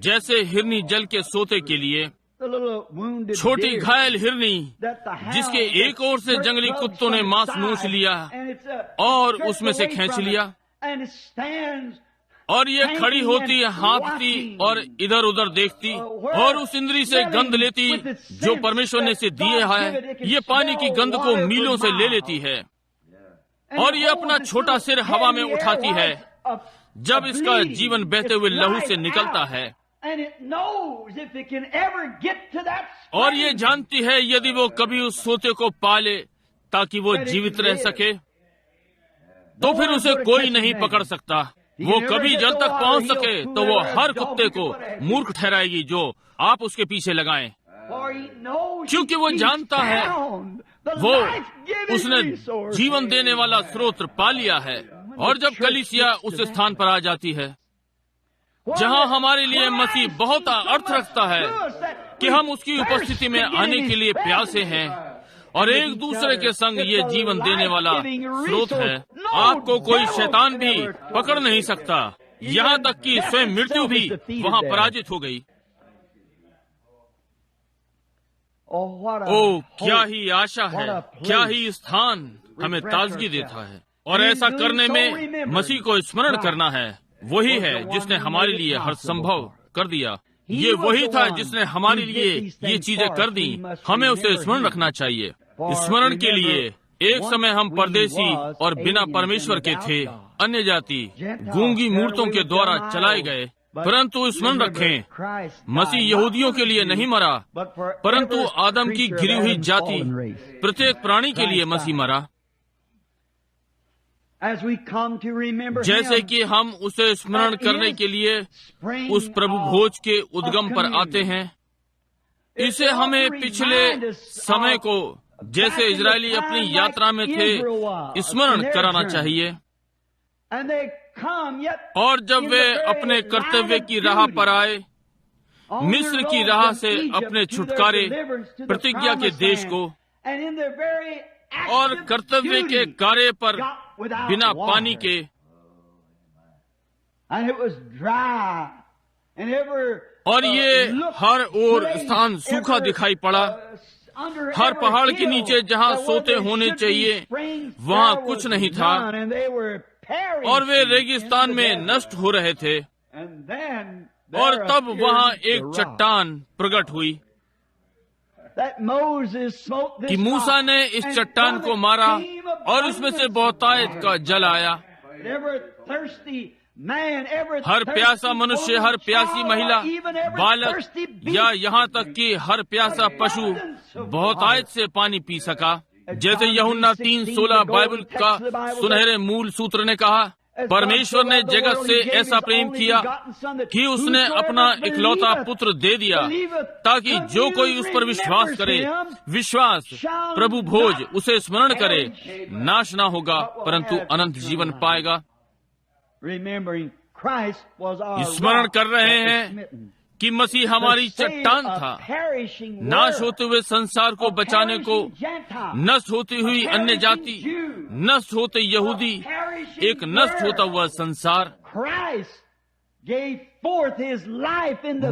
जैसे हिरनी जल के सोते के लिए। छोटी घायल हिरनी जिसके एक ओर से जंगली कुत्तों ने मांस नोच लिया और उसमें से खींच लिया, और ये खड़ी होती, हाँफती और इधर उधर देखती और उस इंद्री से गंध लेती जो परमेश्वर ने इसे दिए है। ये पानी की गंध को मीलों से ले लेती है, और ये अपना छोटा सिर हवा में उठाती है जब इसका जीवन बहते हुए लहू से निकलता है। और ये जानती है यदि वो कभी उस सोते को पाले ताकि वो जीवित रह सके, तो फिर उसे कोई नहीं पकड़ सकता। वो कभी जल तक पहुंच सके तो वो हर कुत्ते को मूर्ख ठहराएगी जो आप उसके पीछे लगाएं, क्योंकि वो जानता है वो उसने जीवन देने वाला स्रोत पा लिया है। और जब कलीसिया उस स्थान पर आ जाती है जहां हमारे लिए मसीह बहुत अर्थ रखता है कि हम उसकी उपस्थिति में आने के लिए प्यासे हैं, और एक दूसरे के संग ये जीवन देने वाला स्रोत है, आपको कोई शैतान भी पकड़ नहीं सकता, यहाँ तक कि स्वयं मृत्यु भी वहाँ पराजित हो गई। ओ, क्या ही आशा है, क्या ही स्थान हमें ताजगी देता है। और ऐसा करने में मसीह को स्मरण करना है। वही है जिसने हमारे लिए हर संभव कर दिया। ये वही था जिसने हमारे लिए ये चीजें कर दी। हमें उसे स्मरण रखना चाहिए। स्मरण के लिए एक समय हम परदेसी और बिना परमेश्वर के थे, अन्य जाति गूंगी मूर्तों के द्वारा चलाए गए। परंतु स्मरण रखें, मसीह यहूदियों के लिए नहीं मरा, परंतु आदम की घिरी हुई जाति प्रत्येक प्राणी के लिए मसीह मरा। जैसे कि हम उसे स्मरण करने के लिए उस प्रभु भोज के उद्गम पर आते हैं, इसे हमें पिछले समय को जैसे इजरायली अपनी यात्रा में थे स्मरण कराना चाहिए। और जब वे अपने कर्तव्य की राह पर आए, मिस्र की राह से अपने छुटकारे प्रतिज्ञा के देश को, और कर्तव्य के कार्य पर बिना पानी के, और ये हर ओर स्थान सूखा दिखाई पड़ा। हर पहाड़ के नीचे जहाँ सोते होने चाहिए वहाँ कुछ नहीं था, और वे रेगिस्तान में नष्ट हो रहे थे। और तब वहाँ एक चट्टान प्रकट हुई कि मूसा ने इस चट्टान को मारा और उसमें से बहुतायत का जल आया। हर प्यासा मनुष्य, हर प्यासी महिला, बालक या यहाँ तक कि हर प्यासा पशु बहुतायत से पानी पी सका। जैसे यूहन्ना 3:16 बाइबल का सुनहरे मूल सूत्र ने कहा, परमेश्वर ने जगत से ऐसा प्रेम किया कि उसने अपना इकलौता पुत्र दे दिया, ताकि जो कोई उस पर विश्वास करे, विश्वास प्रभु भोज उसे स्मरण करे, नाश ना होगा परंतु अनंत जीवन पाएगा। स्मरण कर रहे हैं कि मसीह हमारी चट्टान था, नाश होते हुए संसार को बचाने को, नष्ट होती हुई अन्य जाति, नष्ट होते यहूदी, एक नष्ट होता हुआ संसार।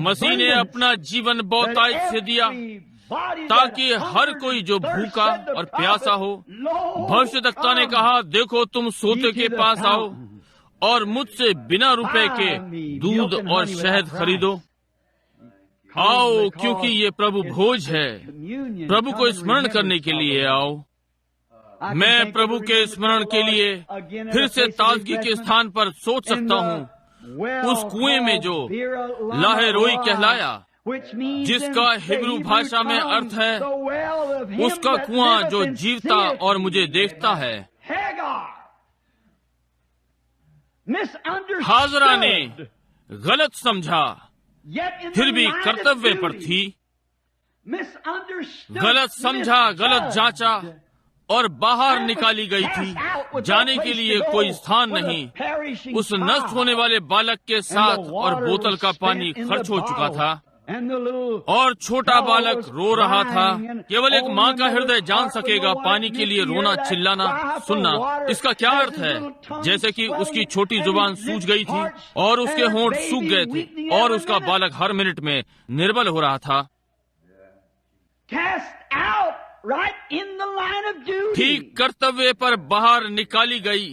मसीह ने अपना जीवन बहुतायत से दिया ताकि हर कोई जो भूखा और प्यासा हो। भविष्यद्वक्ता ने कहा, देखो तुम सोते के पास आओ और मुझसे बिना रुपए के दूध और शहद खरीदो। आओ, क्योंकि ये प्रभु भोज है। प्रभु को स्मरण करने के लिए आओ। मैं प्रभु के स्मरण के लिए फिर से ताजगी के स्थान पर सोच सकता हूँ उस कुएं में जो लाहेरोई कहलाया, जिसका हिब्रू भाषा में अर्थ है उसका कुआं जो जीवता और मुझे देखता है। हाजरा ने गलत समझा, फिर भी कर्तव्य पर थी। गलत समझा, गलत जांचा और बाहर निकाली गई थी। जाने के लिए कोई स्थान नहीं। उस नष्ट होने वाले बालक के साथ और बोतल का पानी खर्च हो चुका था और छोटा बालक रो रहा था। केवल एक माँ का हृदय जान सकेगा पानी के लिए रोना, चिल्लाना, सुनना। इसका क्या अर्थ है? जैसे कि उसकी छोटी जुबान सूज गई थी और उसके होंठ सूख गए थे और उसका बालक हर मिनट में निर्बल हो रहा था। ठीक कर्तव्य पर बाहर निकाली गई।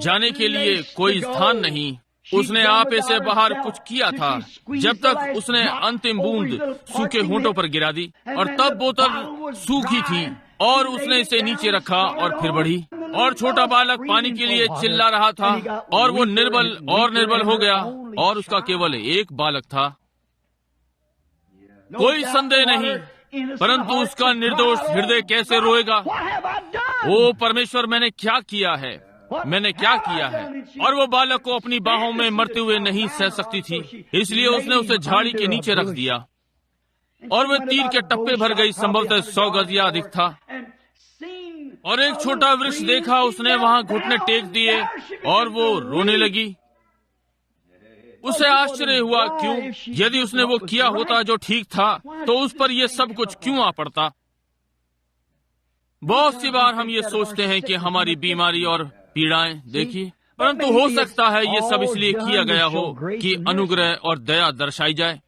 जाने के लिए कोई स्थान नहीं। उसने आप ऐसे बाहर कुछ किया था जब तक उसने अंतिम बूंद सूखे होंठों पर गिरा दी, और तब बोतल सूखी थी और उसने इसे नीचे रखा और फिर बढ़ी। और छोटा बालक पानी के लिए चिल्ला रहा था और वो निर्बल और निर्बल हो गया और उसका केवल एक बालक था। कोई संदेह नहीं, परंतु उसका निर्दोष हृदय कैसे रोएगा? ओ परमेश्वर, मैंने क्या किया है, मैंने क्या किया है? और वो बालक को अपनी बाहों में मरते हुए नहीं सह सकती थी, इसलिए उसने उसे झाड़ी के नीचे रख दिया और वह तीर के टप्पे भर गई। संभवतः 100 गज या अधिक था। और एक छोटा वृक्ष देखा उसने, वहां घुटने टेक दिए और वो रोने लगी। उसे आश्चर्य हुआ, क्यों? यदि उसने वो किया होता जो ठीक था तो उस पर ये सब कुछ क्यों आ पड़ता? बहुत सी बार हम ये सोचते हैं कि हमारी बीमारी और पीड़ाएं देखिए, परंतु हो सकता है ये सब इसलिए किया गया हो कि अनुग्रह और दया दर्शाई जाए।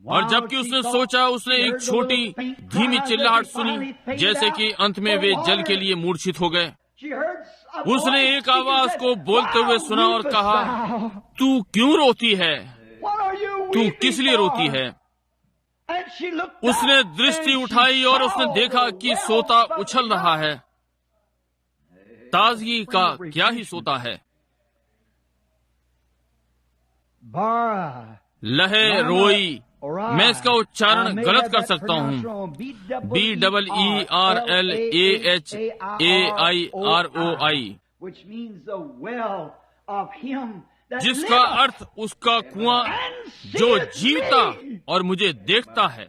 और जबकि उसने सोचा, उसने एक छोटी धीमी चिल्लाहट सुनी, जैसे कि अंत में वे जल के लिए मूर्छित हो गए। उसने एक आवाज को बोलते हुए सुना और कहा, तू क्यों रोती है? तू किस लिए रोती है? उसने दृष्टि उठाई और उसने देखा कि सोता उछल रहा है। ताजगी का क्या ही सोता है। लहे रोई, मैं इसका उच्चारण गलत कर सकता हूँ। BEERLAHAIROI, जिसका अर्थ उसका कुआं जो जीवता और मुझे देखता है।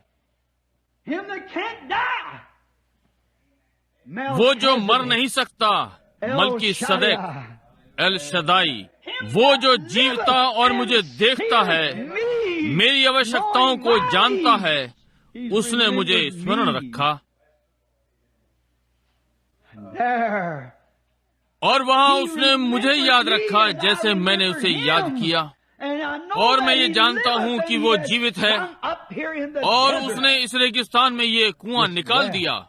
वो जो मर नहीं सकता, मल्कि सदैक एल शदाई, वो जो जीवता और मुझे देखता है, मेरी आवश्यकताओं को जानता है, उसने मुझे स्मरण रखा। और वहां उसने मुझे याद रखा जैसे मैंने उसे याद किया। और मैं ये जानता हूँ कि वो जीवित है और उसने इस रेगिस्तान में ये कुआं निकाल दिया।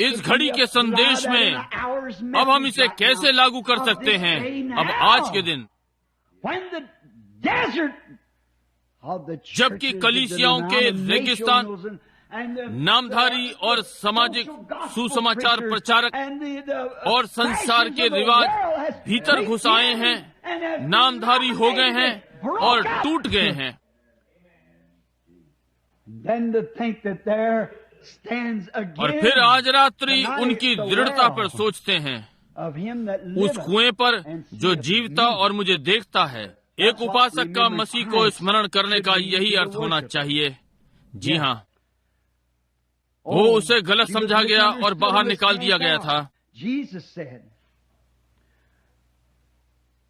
इस घड़ी के संदेश में अब हम इसे कैसे लागू कर सकते हैं? अब आज के दिन, जबकि कलीसियाओं के रेगिस्तान, नामधारी और सामाजिक सुसमाचार प्रचारक और संसार के रिवाज भीतर घुस आए हैं, नामधारी हो गए हैं और टूट गए हैं। और फिर आज रात्रि उनकी दृढ़ता पर सोचते हैं, उस कुएं पर जो जीवता और मुझे देखता है। एक उपासक का मसीह को स्मरण करने का यही अर्थ होना चाहिए। जी हाँ, वो उसे गलत समझा गया और बाहर निकाल दिया गया था।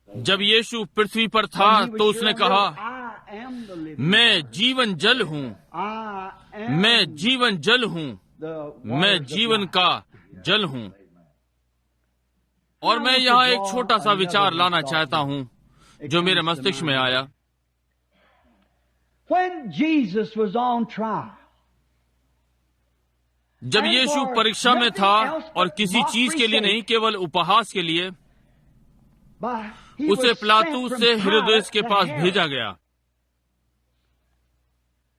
जब यीशु पृथ्वी पर था तो उसने कहा, मैं जीवन जल हूँ, मैं जीवन जल हूँ, मैं जीवन का जल हूँ। और मैं यहाँ एक छोटा सा विचार लाना चाहता हूँ जो मेरे मस्तिष्क में आया। जब यीशु परीक्षा में था, और किसी चीज के लिए नहीं, केवल उपहास के लिए, उसे पिलातुस से हेरोदेस के पास भेजा गया।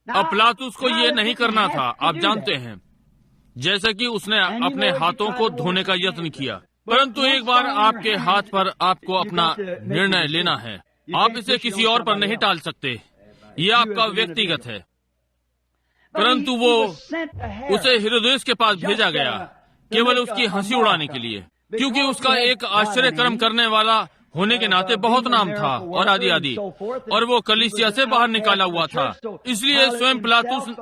अब पिलातुस को ये नहीं करना था, आप जानते हैं। जैसा कि उसने अपने हाथों को धोने का यत्न किया। परंतु एक बार आपके हाथ पर आपको अपना निर्णय लेना है। आप इसे किसी और पर नहीं टाल सकते। ये आपका व्यक्तिगत है। परंतु वो उसे हेरोदेस के पास भेजा गया केवल उसकी हंसी उड़ाने के लिए, क्योंकि उसका एक आश्चर्य कर्म करने वाला होने के नाते बहुत नाम था और आदि आदि, और वो कलीसिया से बाहर निकाला हुआ था। इसलिए स्वयं पिलातुस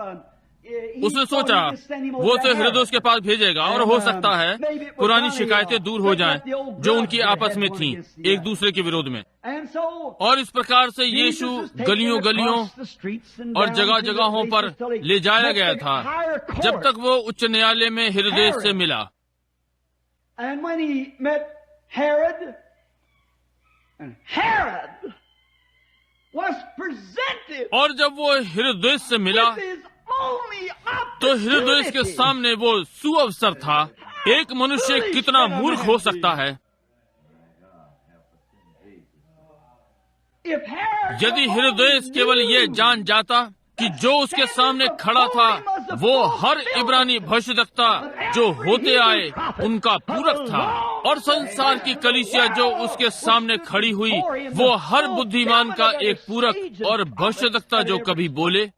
उसने सोचा वो उसे हेरोदेस के पास भेजेगा और हो सकता है पुरानी शिकायतें दूर हो जाएं जो उनकी आपस में थीं एक दूसरे के विरोध में। और इस प्रकार से यीशु गलियों गलियों और जगह जगहों पर ले जाया गया था जब तक वो उच्च न्यायालय में हेरोदेस से मिला। और जब वो हेरोदेस से मिला तो हेरोदेस के सामने वो सुअवसर था। एक मनुष्य कितना मूर्ख हो सकता है। यदि हेरोदेस केवल ये जान जाता कि जो उसके सामने खड़ा था वो हर इब्रानी भविष्यद्वक्ता जो होते आए उनका पूरक था, और संसार की कलीसिया जो उसके सामने खड़ी हुई वो हर बुद्धिमान का एक पूरक और भविष्यद्वक्ता जो कभी बोले,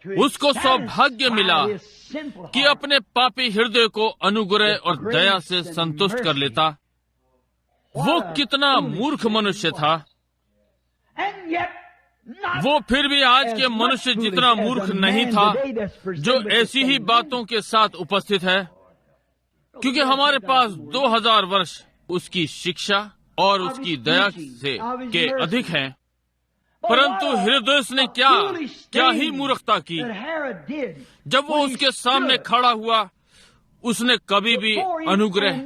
उसको सौभाग्य मिला कि अपने पापी हृदय को अनुग्रह और दया से संतुष्ट कर लेता। वो कितना मूर्ख मनुष्य था। वो फिर भी आज के मनुष्य जितना मूर्ख नहीं था जो ऐसी ही बातों के साथ उपस्थित है, क्योंकि हमारे पास 2000 वर्ष उसकी शिक्षा और उसकी दया से के अधिक हैं। परंतु हेरोदेस ने क्या ही मूर्खता की। जब वो उसके सामने खड़ा हुआ उसने कभी भी अनुग्रह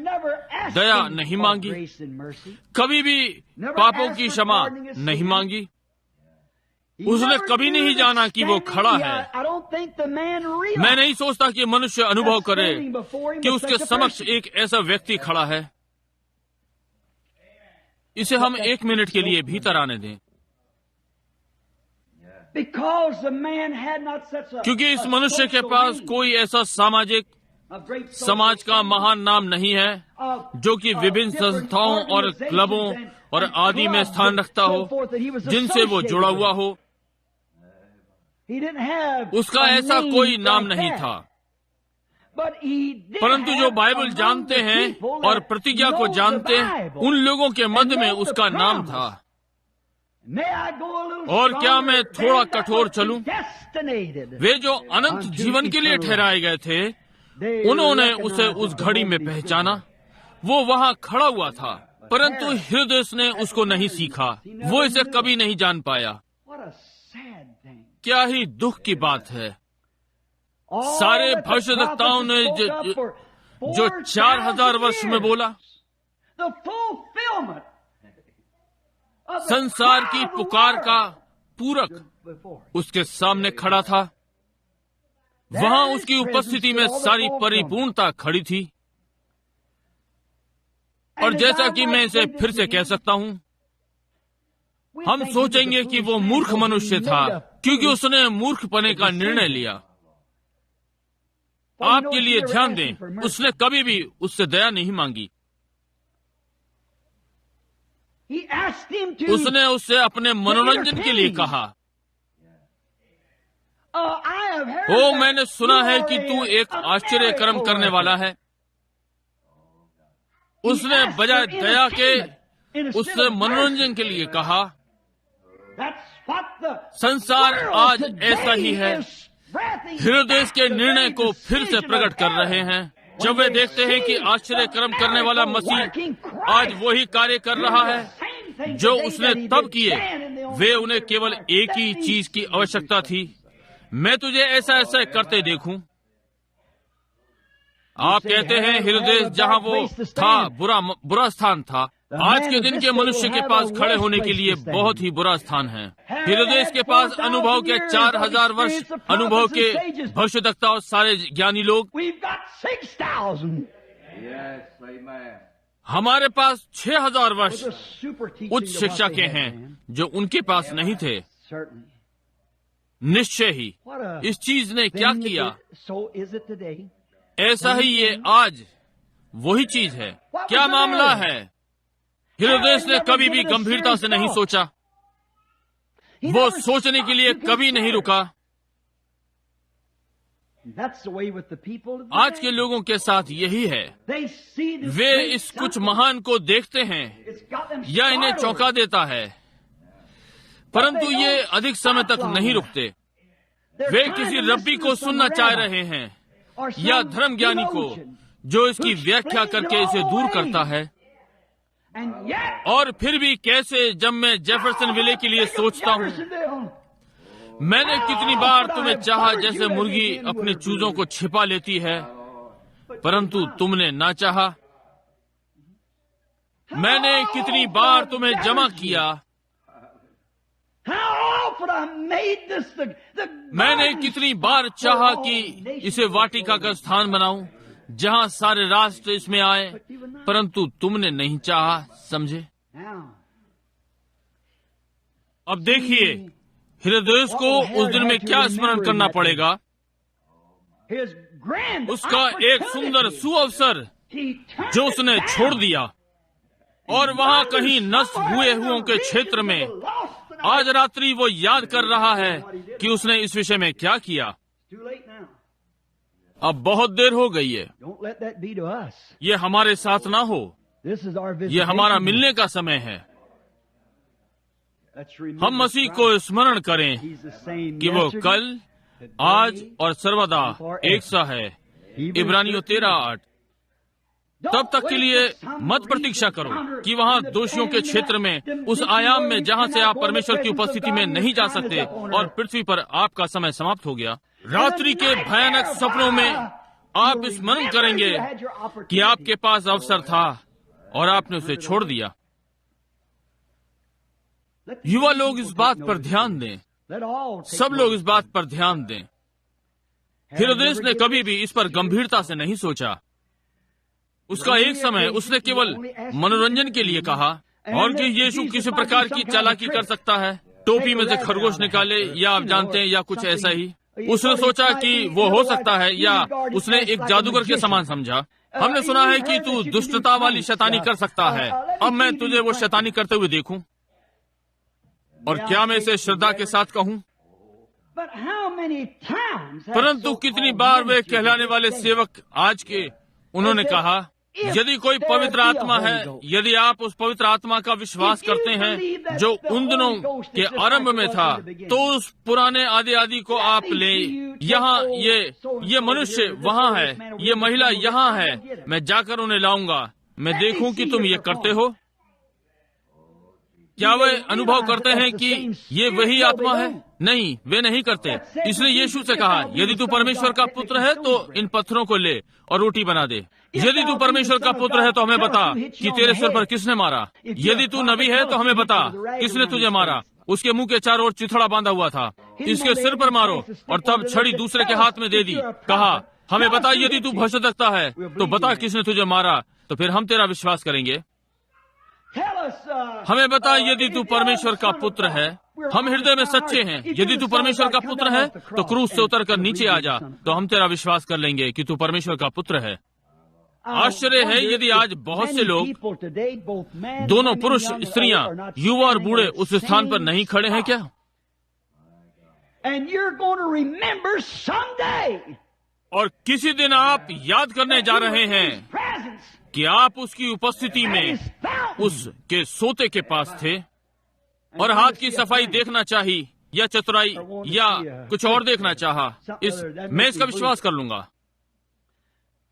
दया नहीं मांगी, कभी भी पापों की क्षमा नहीं मांगी। उसने कभी नहीं जाना कि वो खड़ा है। मैं नहीं सोचता कि मनुष्य अनुभव करे कि उसके समक्ष एक ऐसा व्यक्ति खड़ा है। इसे हम 1 मिनट के लिए भीतर आने दें, क्योंकि इस मनुष्य के पास कोई ऐसा सामाजिक समाज का महान नाम नहीं है जो कि विभिन्न संस्थाओं और क्लबों और आदि में स्थान रखता हो जिनसे वो जुड़ा हुआ हो। उसका ऐसा कोई नाम नहीं था। परंतु जो बाइबल जानते हैं और प्रतिज्ञा को जानते हैं उन लोगों के मध्य में उसका नाम था। और क्या मैं थोड़ा कठोर चलूं? वे जो अनंत जीवन के लिए ठहराए गए थे उन्होंने उसे उस घड़ी में पहचाना। वो वहाँ खड़ा हुआ था, परंतु हेरोदेस ने उसको नहीं सीखा। वो इसे कभी नहीं जान पाया। क्या ही दुख की बात है। सारे भविष्यद्वक्ताओं ने जो 4000 वर्ष में बोला, संसार की पुकार का पूरक उसके सामने खड़ा था। वहां उसकी उपस्थिति में सारी परिपूर्णता खड़ी थी। और जैसा कि मैं इसे फिर से कह सकता हूं, हम सोचेंगे कि वो मूर्ख मनुष्य था क्योंकि उसने मूर्खपने का निर्णय लिया। आपके लिए ध्यान दें, उसने कभी भी उससे दया नहीं मांगी। उसने उससे अपने मनोरंजन के लिए कहा, ओ मैंने सुना है कि तू एक आश्चर्य कर्म करने वाला है। उसने बजाय दया के उससे मनोरंजन के लिए कहा। संसार आज ऐसा ही है। हेरोदेस के निर्णय को फिर से प्रकट कर रहे हैं। जब वे देखते हैं कि आश्चर्य कर्म करने वाला मसीह आज वही कार्य कर रहा है जो उसने तब किए, वे उन्हें केवल एक ही चीज की आवश्यकता थी, मैं तुझे ऐसा ऐसा करते देखूं। आप कहते हैं हेरोदेस जहां वो था बुरा स्थान था। आज के दिन के मनुष्य के पास खड़े होने के लिए बहुत ही बुरा स्थान है। हेरोदेस के पास अनुभव के 4000 वर्ष अनुभव के भविष्यद्वक्ता और सारे ज्ञानी लोग। हमारे पास 6000 वर्ष उच्च शिक्षा के हैं जो उनके पास नहीं थे। निश्चय ही What a इस चीज ने क्या thing it किया, did. So is it today. ऐसा ही ये आज वही चीज है। क्या मामला है? हेरोदेस ने कभी भी गंभीरता से नहीं सोचा, वो सोचने के लिए कभी नहीं रुका। That's the way with the people today. आज के लोगों के साथ यही है, They see this way great इस कुछ something. महान को देखते हैं It's got them या इन्हें startled. चौंका देता है, परंतु ये अधिक समय तक नहीं रुकते। They're वे trying किसी to रब्बी listen को to some सुनना चाह rabbi रहे हैं or या some धर्म ज्ञानी को, theologian. जो इसकी व्याख्या करके इसे दूर करता है। And yet, और फिर भी कैसे, जब मैं जेफरसन विले के लिए सोचता हूँ, Jeffersonville, मैंने कितनी बार तुम्हें चाहा जैसे मुर्गी अपने चूजों को छिपा लेती है, परंतु तुमने ना चाहा। मैंने कितनी बार तुम्हें जमा किया, how often I made this the मैंने garden कितनी बार चाहा कि nation इसे वाटिका का स्थान बनाऊं जहां सारे राष्ट्र इसमें आए, परंतु तुमने नहीं चाहा। समझे? Now, अब देखिए, हेरोदेस को उस दिन में क्या स्मरण करना पड़ेगा। his grand उसका एक सुंदर सुअवसर he turned जो उसने it छोड़ down. दिया, और वहां कहीं नष्ट हुए हुओं के क्षेत्र में आज रात्रि वो याद कर रहा है कि उसने इस विषय में क्या किया। Too late now. अब बहुत देर हो गई है। Don't let that be to us. ये हमारे साथ ना हो, This is our ये visitation. हमारा मिलने का समय है। Let's remember हम मसीह Christ. को स्मरण करें He's the same कि वो yesterday, कल, today, आज और सर्वदा एक सा है। Hebrews इब्रानियों 13:8। Don't तब तक के wait लिए for some मत प्रतीक्षा reason करो yonder कि वहां in the दोषियों के area, क्षेत्र में, them उस dimensions आयाम where में you जहां से cannot आप go in the परमेश्वर की presence of उपस्थिति God में and नहीं your जा time is सकते up on और earth. पृथ्वी पर आपका समय समाप्त हो गया। रात्रि के भयानक सपनों में आप स्मरण करेंगे कि आपके पास अवसर था और आपने उसे छोड़ दिया। युवा लोग इस बात पर ध्यान दें, सब लोग इस बात पर ध्यान दें। हेरोदेस ने कभी भी इस पर गंभीरता से नहीं सोचा। उसका एक समय उसने केवल मनोरंजन के लिए कहा, और कि यीशु किसी प्रकार की चालाकी कर सकता है, टोपी में से खरगोश निकाले, या आप जानते हैं, या कुछ ऐसा ही। उसने सोचा कि वो हो सकता है, या उसने एक जादूगर के समान समझा। हमने सुना है कि तू दुष्टता वाली शैतानी कर सकता है, अब मैं तुझे वो शैतानी करते हुए देखूं। और क्या मैं इसे श्रद्धा के साथ कहूं? परंतु कितनी बार वे कहलाने वाले सेवक आज के, उन्होंने कहा, यदि कोई पवित्र आत्मा है, यदि आप उस पवित्र आत्मा का विश्वास करते हैं जो उन दिनों के आरंभ में था, तो उस पुराने आदि को आप ले। यहाँ ये मनुष्य वहाँ है, ये महिला यहाँ है, मैं जाकर उन्हें लाऊंगा, मैं देखूं कि तुम ये करते हो। क्या वे अनुभव करते हैं कि ये वही आत्मा है? नहीं, वे नहीं करते। इसलिए यीशु से कहा, यदि तू परमेश्वर का पुत्र है तो इन पत्थरों को ले और रोटी बना दे। यदि तू परमेश्वर का पुत्र है तो हमें बता कि तेरे सिर पर किसने मारा। यदि तू नबी है तो हमें बता किसने तुझे मारा। उसके मुंह के चारों ओर चिथड़ा बांधा हुआ था, इसके सिर पर मारो। और तब छड़ी दूसरे के हाथ में दे दी, कहा, हमें बता, यदि तू भविष्यद्वक्ता है तो बता किसने तुझे मारा, तो फिर हम तेरा विश्वास करेंगे। हमें बता, यदि तू परमेश्वर का पुत्र है। हम हृदय में सच्चे हैं। यदि तू परमेश्वर का पुत्र है तो क्रूस से उतरकर नीचे आ जा, तो हम तेरा विश्वास कर लेंगे कि तू परमेश्वर का पुत्र है। आश्चर्य है यदि आज बहुत से लोग, दोनों पुरुष, स्त्रियां, युवा और बूढ़े, उस स्थान पर नहीं खड़े हैं क्या? और किसी दिन आप याद करने जा रहे हैं कि आप उसकी उपस्थिति में उसके सोते के पास थे, और हाथ की सफाई देखना चाहिए, या चतुराई, या कुछ और देखना चाहा। मैं इसका विश्वास कर लूंगा।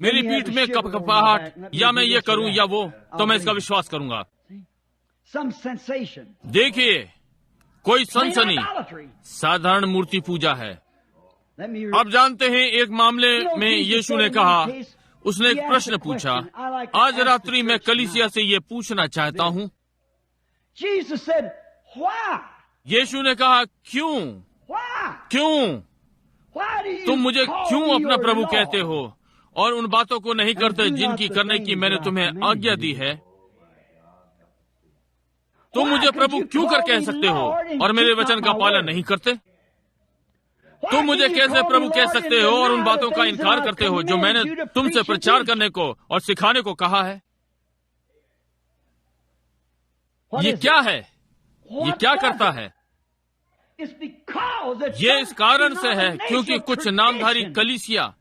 मेरी पीठ में कपकपाहट, या मैं ये करूं या वो, तो मैं इसका विश्वास करूंगा। देखिए, कोई सनसनी, साधारण मूर्ति पूजा है। अब जानते हैं, एक मामले में यीशु ने कहा, उसने एक प्रश्न पूछा। आज रात्रि मैं कलीसिया से ये पूछना चाहता हूँ। यीशु ने कहा, क्यों? क्यों? तुम मुझे क्यों अपना प्रभु कहते हो और उन बातों को नहीं करते जिनकी करने की मैंने तुम्हें आज्ञा दी है? तुम मुझे प्रभु क्यों कर कह सकते हो और मेरे वचन का पालन नहीं करते? तुम मुझे कैसे प्रभु कह सकते हो और उन बातों का इनकार करते हो जो मैंने तुमसे प्रचार करने को और सिखाने को कहा है? ये क्या है? ये क्या करता है? ये इस कारण से है क्योंकि कुछ नामधारी कलीसिया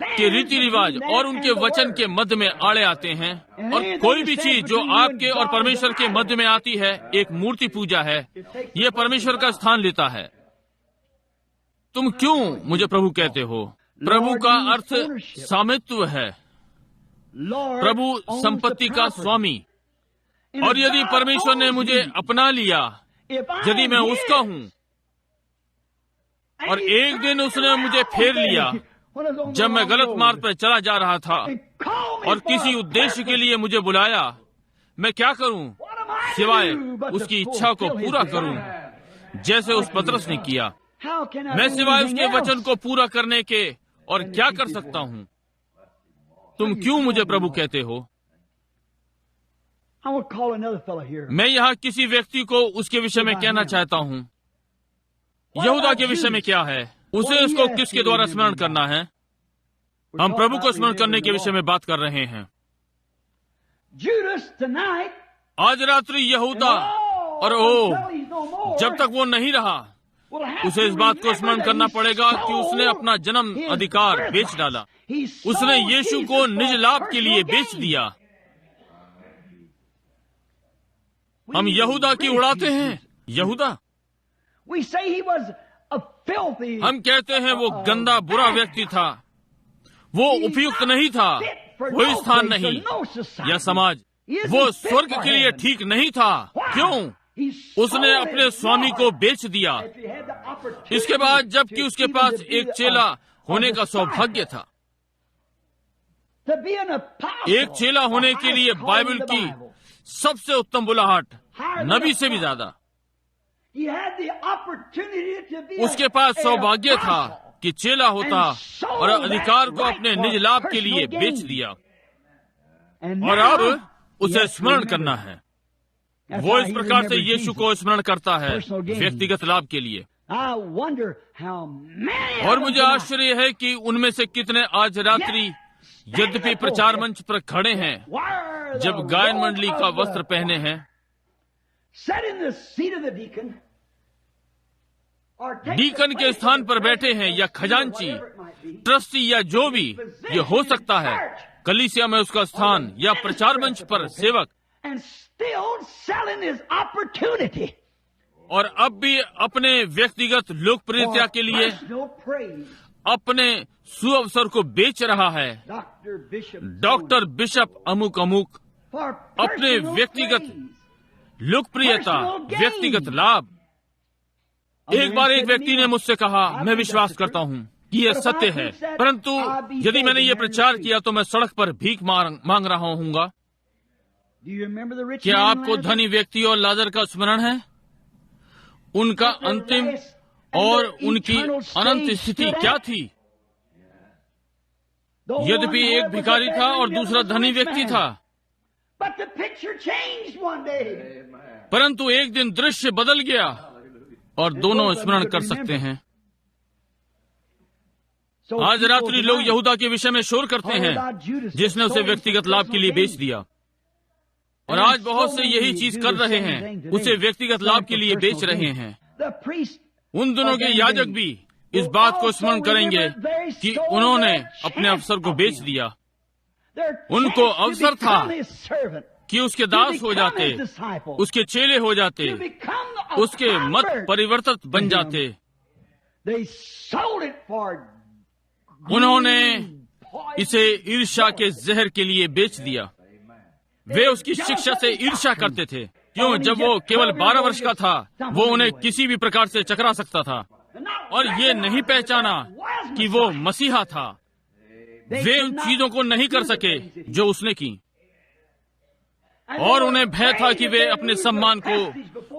के रीति रिवाज और उनके वचन के मध्य में आड़े आते हैं, और कोई भी चीज जो आपके और परमेश्वर के मध्य में आती है एक मूर्ति पूजा है। ये परमेश्वर का स्थान लेता है। तुम क्यों मुझे प्रभु कहते हो? प्रभु का अर्थ स्वामित्व है, प्रभु संपत्ति का स्वामी। और यदि परमेश्वर ने मुझे अपना लिया, यदि मैं उसका हूं, और एक दिन उसने मुझे फेर लिया जब मैं गलत मार्ग पर चला जा रहा था और किसी उद्देश्य के लिए मुझे बुलाया, मैं क्या करूं सिवाय उसकी इच्छा को पूरा करूं, जैसे उस पतरस ने किया। मैं सिवाय उसके वचन को पूरा करने के और क्या कर सकता हूं? तुम क्यों मुझे प्रभु कहते हो? मैं यहाँ किसी व्यक्ति को उसके विषय में कहना चाहता हूँ। यहूदा के विषय में क्या है? उसे उसको किसके द्वारा स्मरण करना है? हम प्रभु को स्मरण करने के विषय में बात कर रहे हैं। आज रात्रि यहूदा, और जब तक वो नहीं रहा, उसे इस बात को स्मरण करना पड़ेगा कि उसने अपना जन्म अधिकार बेच डाला। उसने यीशु को निज लाभ के लिए बेच दिया। हम यहूदा की उड़ाते हैं। यहूदा, हम कहते हैं वो गंदा बुरा व्यक्ति था, वो उपयुक्त नहीं था, कोई स्थान नहीं या समाज, वो स्वर्ग के लिए ठीक नहीं था। क्यों? उसने अपने स्वामी को बेच दिया। इसके बाद जबकि उसके पास एक चेला होने का सौभाग्य था। एक चेला होने के लिए बाइबल की सबसे उत्तम बुलाहट, नबी से भी ज्यादा। उसके पास सौभाग्य था कि चेला होता और अधिकार को अपने निज लाभ के लिए बेच दिया। और अब उसे स्मरण करना है। वो इस प्रकार से यीशु को स्मरण करता है व्यक्तिगत लाभ के लिए। और मुझे आश्चर्य है कि उनमें से कितने आज रात्रि यद्यपि प्रचार मंच पर खड़े हैं, जब गायन मंडली का वस्त्र पहने हैं, डीकन के स्थान पर बैठे हैं, या खजांची, ट्रस्टी, या जो भी ये हो सकता है, कलीसिया में उसका स्थान, या प्रचार मंच पर सेवक, और अब भी अपने व्यक्तिगत लोकप्रियता के लिए अपने सुअवसर को बेच रहा है। डॉक्टर बिशप अमुक अमुक, अपने व्यक्तिगत लोकप्रियता, व्यक्तिगत लाभ। एक बार एक व्यक्ति ने मुझसे कहा, मैं विश्वास करता हूँ कि यह सत्य है, परंतु यदि मैंने ये प्रचार किया तो मैं सड़क पर भीख मांग रहा हूँगा। क्या आपको धनी व्यक्ति और लाजर का स्मरण है? उनका अंतिम और उनकी अनंत स्थिति क्या थी? यद्यपि एक भिखारी था और दूसरा धनी व्यक्ति था, परंतु एक दिन दृश्य बदल गया और दोनों स्मरण कर सकते हैं। आज रात्रि लोग यहूदा के विषय में शोर करते हैं, जिसने उसे व्यक्तिगत लाभ के लिए बेच दिया। और आज बहुत से यही चीज कर रहे हैं, उसे व्यक्तिगत लाभ के लिए बेच रहे हैं। उन दिनों के याजक भी इस बात को स्मरण करेंगे कि उन्होंने अपने अवसर को बेच दिया। उनको अवसर था कि उसके दास हो जाते, उसके चेले हो जाते, उसके मत परिवर्तित बन जाते। उन्होंने इसे ईर्ष्या के जहर के लिए बेच दिया। वे उसकी शिक्षा से ईर्ष्या करते थे। क्यों? जब वो केवल 12 वर्ष का था, वो उन्हें किसी भी प्रकार से चकरा सकता था, और ये नहीं पहचाना कि वो मसीहा था। वे उन चीजों को नहीं कर सके जो उसने की, और उन्हें भय था कि वे अपने सम्मान को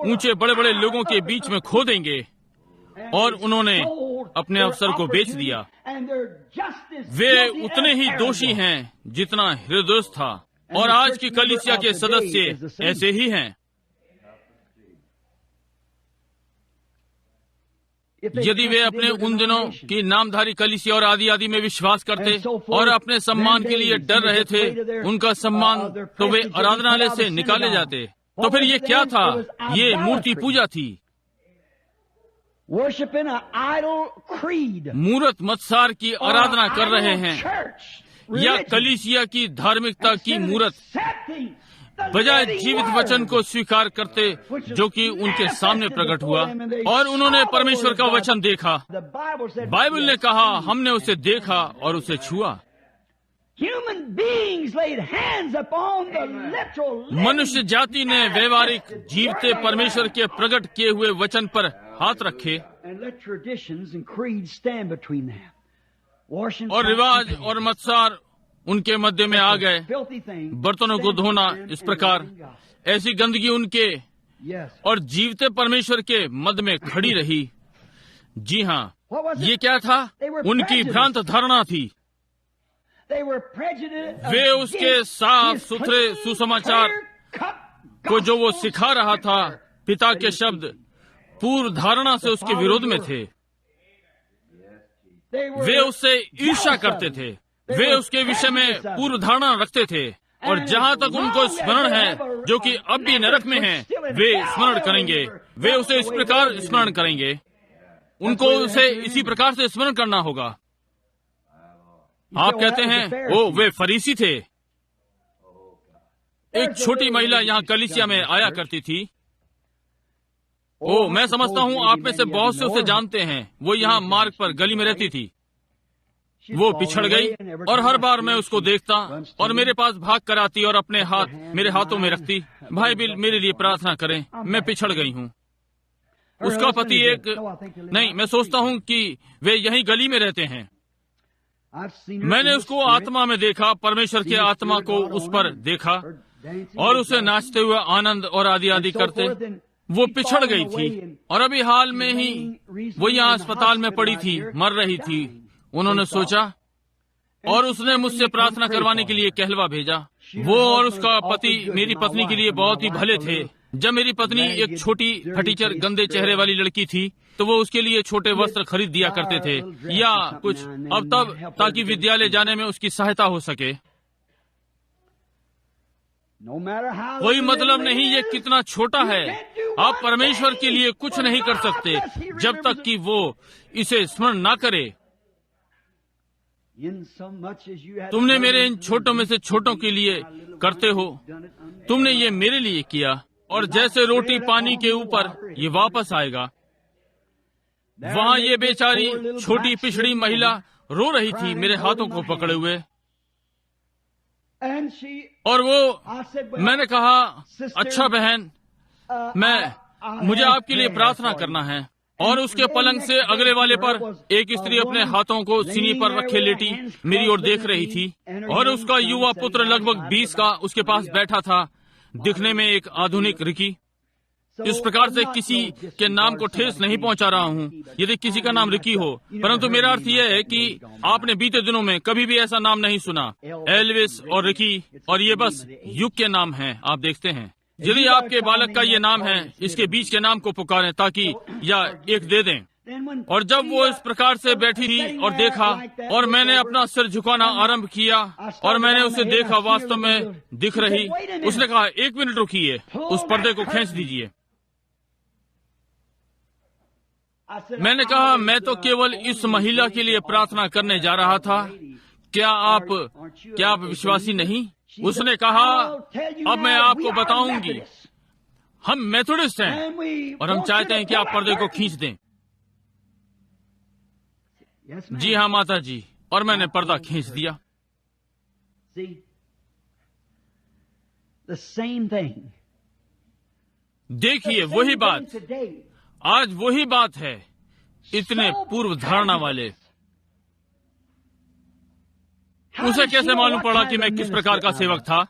ऊंचे बड़े बड़े लोगों के बीच में खो देंगे, और उन्होंने अपने अवसर को बेच दिया। वे उतने ही दोषी हैं जितना हेरोदेस था, और आज की कलीसिया के सदस्य ऐसे ही हैं। यदि वे अपने उन दिनों की नामधारी कलीसिया और आदि आदि में विश्वास करते और अपने सम्मान के लिए डर रहे थे, उनका सम्मान, तो वे आराधनालय से निकाले जाते। तो फिर ये क्या था? ये मूर्ति पूजा थी। मूर्त मत्सार की आराधना कर रहे हैं, या कलीसिया की धार्मिकता की मूर्त, बजाय जीवित वचन को स्वीकार करते जो कि उनके सामने प्रकट हुआ, और उन्होंने परमेश्वर का वचन देखा। बाइबल ने कहा, हमने उसे देखा और उसे छुआ। मनुष्य जाति ने व्यवहारिक जीवते परमेश्वर के प्रकट किए हुए वचन पर हाथ रखे, और रिवाज और मत्सार उनके मध्य में आ गए। बर्तनों को धोना इस प्रकार, ऐसी गंदगी उनके और जीवते परमेश्वर के मध्य में खड़ी रही। जी हाँ, ये क्या था? उनकी भ्रांत धारणा थी। वे उसके साफ सुथरे सुसमाचार को जो वो सिखा रहा था, पिता के शब्द, पूर्व धारणा से उसके विरोध में थे। वे उससे ईर्ष्या करते थे। वे उसके विषय में पूर्व धारणा रखते थे, और जहाँ तक उनको स्मरण है, जो कि अब भी नरक में है, वे स्मरण करेंगे। वे उसे इस प्रकार स्मरण करेंगे। उनको उसे इसी प्रकार से स्मरण करना होगा। आप कहते हैं, ओ वे फरीसी थे। एक छोटी महिला यहाँ कलीसिया में आया करती थी। ओ, मैं समझता हूँ आप में से बहुत से उसे जानते हैं। वो यहाँ मार्ग पर गली में रहती थी। वो पिछड़ गई, और हर बार मैं उसको देखता और मेरे पास भाग कर आती और अपने हाथ मेरे हाथों में रखती। भाई बिल, मेरे लिए प्रार्थना करें, मैं पिछड़ गई हूँ। उसका पति नहीं, मैं सोचता हूँ कि वे यही गली में रहते हैं। मैंने उसको आत्मा में देखा, परमेश्वर की आत्मा को उस पर देखा, और उसे नाचते हुए आनंद और आदि आदि करते। वो पिछड़ गई थी, और अभी हाल में ही वो यहाँ अस्पताल में पड़ी थी, मर रही थी। उन्होंने सोचा, और उसने मुझसे प्रार्थना करवाने के लिए कहलवा भेजा। वो और उसका पति मेरी पत्नी के लिए बहुत ही भले थे। जब मेरी पत्नी एक छोटी फटीचर गंदे चेहरे वाली लड़की थी, तो वो उसके लिए छोटे वस्त्र खरीद दिया करते थे या कुछ अब तब, ताकि विद्यालय जाने में उसकी सहायता हो सके। कोई मतलब नहीं ये कितना छोटा है, आप परमेश्वर के लिए कुछ नहीं कर सकते जब तक कि वो इसे स्मरण ना करे। तुमने मेरे इन छोटों में से छोटों के लिए करते हो, तुमने ये मेरे लिए किया। और जैसे रोटी पानी के ऊपर ये वापस आएगा। वहाँ ये बेचारी छोटी पिछड़ी महिला रो रही थी मेरे हाथों को पकड़े हुए, और वो, मैंने कहा, अच्छा बहन, मुझे आपके लिए प्रार्थना करना है। और उसके पलंग से अगले वाले पर एक स्त्री अपने हाथों को सीने पर रखे लेटी मेरी ओर देख रही थी, और उसका युवा पुत्र लगभग 20 का उसके पास बैठा था, दिखने में एक आधुनिक रिकी। इस प्रकार से किसी के नाम को ठेस नहीं पहुंचा रहा हूँ यदि किसी का नाम रिकी हो, परंतु मेरा अर्थ यह है कि आपने बीते दिनों में कभी भी ऐसा नाम नहीं सुना, एल्विस और रिकी, और ये बस युग के नाम हैं। आप देखते हैं, यदि आपके बालक का ये नाम है, इसके बीच के नाम को पुकारें ताकि या एक दे दें। और जब वो इस प्रकार से बैठी थी और देखा, और मैंने अपना सिर झुकाना आरंभ किया, और मैंने उसे देखा, वास्तव में दिख रही। उसने कहा, 1 मिनट रुकिए, उस पर्दे को खींच दीजिए। मैंने कहा, मैं तो केवल इस महिला के लिए प्रार्थना करने जा रहा था। क्या आप विश्वासी नहीं? उसने कहा, अब मैं आपको बताऊंगी, हम मेथोडिस्ट हैं और हम चाहते हैं कि आप पर्दे को खींच दें। जी हाँ माता जी, और मैंने पर्दा खींच दिया। देखिए, वही बात आज वही बात है। इतने पूर्व धारणा वाले, उसे कैसे मालूम पड़ा कि मैं किस प्रकार का सेवक था?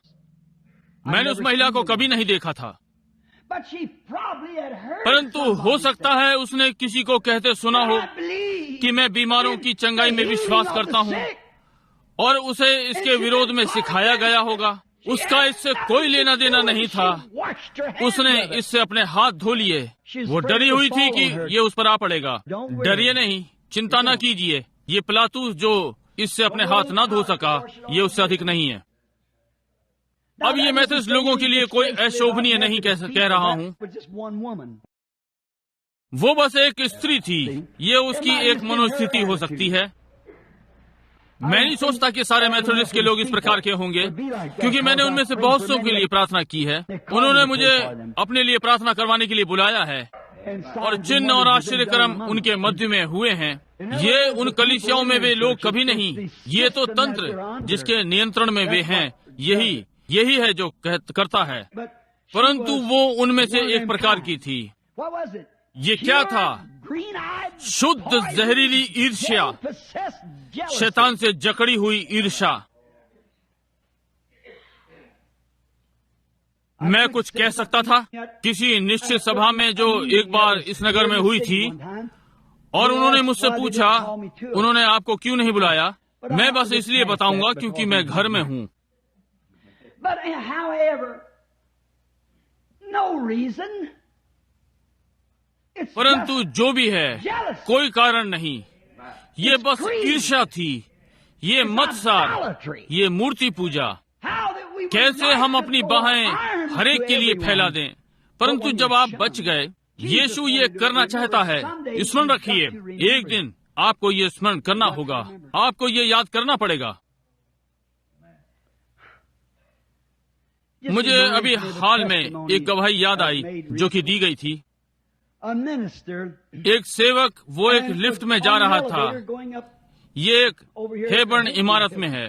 मैंने उस महिला को कभी नहीं देखा था, परंतु हो सकता है उसने किसी को कहते सुना हो कि मैं बीमारों की चंगाई में विश्वास करता हूँ, और उसे इसके विरोध में सिखाया गया होगा। उसका इससे कोई लेना देना नहीं था। उसने इससे अपने हाथ धो लिए। वो डरी हुई थी कि ये उस पर आ पड़ेगा। डरिए नहीं, चिंता न कीजिए। ये पिलातुस जो इससे अपने हाथ ना धो सका, ये उससे अधिक नहीं है। अब ये मेथडिस्ट लोगों के लिए कोई अशोभनीय नहीं कह रहा हूँ। वो बस एक स्त्री थी। ये उसकी एक मनोस्थिति हो सकती है। मैं नहीं सोचता कि सारे मेथोडिस्ट के लोग इस प्रकार के होंगे, क्योंकि मैंने उनमें से बहुत सौ के लिए प्रार्थना की है। उन्होंने मुझे अपने लिए प्रार्थना करवाने के लिए बुलाया है, और चिन्ह और आश्चर्यक्रम उनके मध्य में हुए हैं। ये उन कलीसियाओं में वे लोग कभी नहीं। ये तो तंत्र जिसके नियंत्रण में वे हैं, यही है जो करता है। परंतु वो उनमें से एक प्रकार की थी। ये क्या था? शुद्ध जहरीली ईर्ष्या, शैतान से जकड़ी हुई ईर्ष्या। मैं कुछ कह सकता था किसी निश्चित सभा में जो एक बार इस नगर में हुई थी, और उन्होंने मुझसे पूछा, उन्होंने आपको क्यों नहीं बुलाया? मैं बस इसलिए बताऊंगा क्योंकि मैं घर में हूँ। परंतु जो भी है, कोई कारण नहीं। ये बस ईर्ष्या थी, ये मत्सर, ये मूर्ति पूजा। कैसे हम अपनी बाहें हरेक के लिए फैला दें। परंतु जब आप बच गए, यीशु ये करना चाहता है। स्मरण रखिए, एक दिन आपको ये स्मरण करना होगा, आपको ये याद करना पड़ेगा। मुझे अभी हाल में एक गवाही याद आई जो कि दी गई थी। एक सेवक, वो एक लिफ्ट में जा रहा था। ये एक हेबर्न इमारत में है,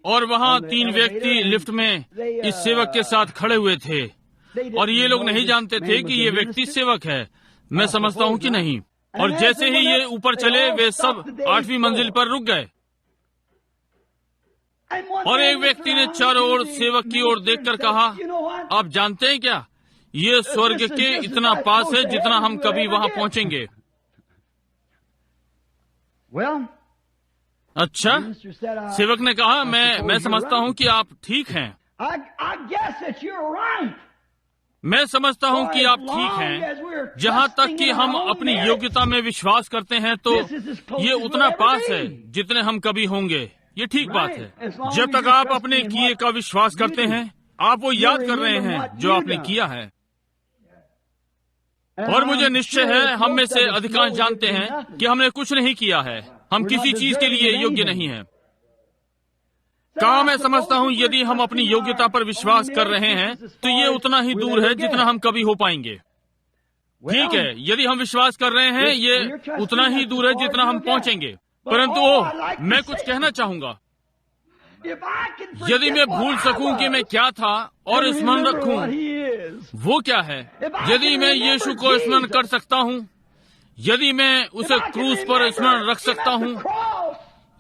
और वहाँ 3 व्यक्ति लिफ्ट में इस सेवक के साथ खड़े हुए थे, और ये लोग नहीं जानते थे कि ये व्यक्ति सेवक है। मैं समझता हूँ कि नहीं। और जैसे ही ये ऊपर चले, वे सब 8वीं मंजिल पर रुक गए, और एक व्यक्ति ने चारों ओर सेवक की ओर देखकर कहा, आप जानते हैं क्या, ये स्वर्ग के इतना पास है जितना हम कभी वहाँ पहुँचेंगे। अच्छा, सेवक ने कहा, मैं समझता हूँ कि आप ठीक हैं। मैं समझता हूँ कि आप ठीक हैं। जहाँ तक कि हम अपनी योग्यता में विश्वास करते हैं, तो ये उतना पास है जितने हम कभी होंगे। ये ठीक बात है। जब तक आप अपने किए का विश्वास करते हैं, आप वो याद कर रहे हैं जो आपने किया है। और मुझे निश्चय है, हम में से अधिकांश जानते हैं कि हमने कुछ नहीं किया है। हम किसी चीज के लिए योग्य नहीं हैं। कहा, मैं समझता हूँ यदि हम अपनी योग्यता पर विश्वास कर रहे हैं, तो ये उतना ही दूर है जितना हम कभी हो पाएंगे। ठीक है, यदि हम विश्वास कर रहे हैं, ये उतना ही दूर है जितना हम पहुँचेंगे। परंतु मैं कुछ कहना चाहूंगा, यदि मैं भूल सकूं कि मैं क्या था और स्मरण रखूं वो क्या है, यदि मैं यीशु को स्मरण कर सकता हूं, यदि मैं उसे क्रूस पर स्मरण रख सकता हूं,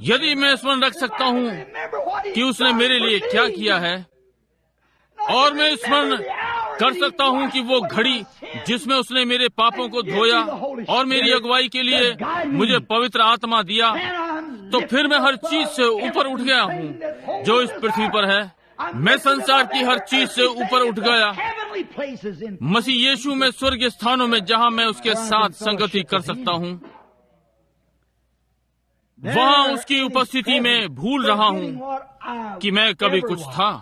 यदि मैं स्मरण रख सकता हूं कि उसने मेरे लिए क्या किया है, और मैं स्मरण कर सकता हूं कि वो घड़ी जिसमें उसने मेरे पापों को धोया और मेरी अगुवाई के लिए मुझे पवित्र आत्मा दिया, तो फिर मैं हर चीज से ऊपर उठ गया हूँ जो इस पृथ्वी पर है। मैं संसार की हर चीज से ऊपर उठ गया, मसीह यीशु में स्वर्गीय स्थानों में, जहाँ मैं उसके साथ संगति कर सकता हूँ। वहाँ उसकी उपस्थिति में भूल रहा हूँ कि मैं कभी कुछ था।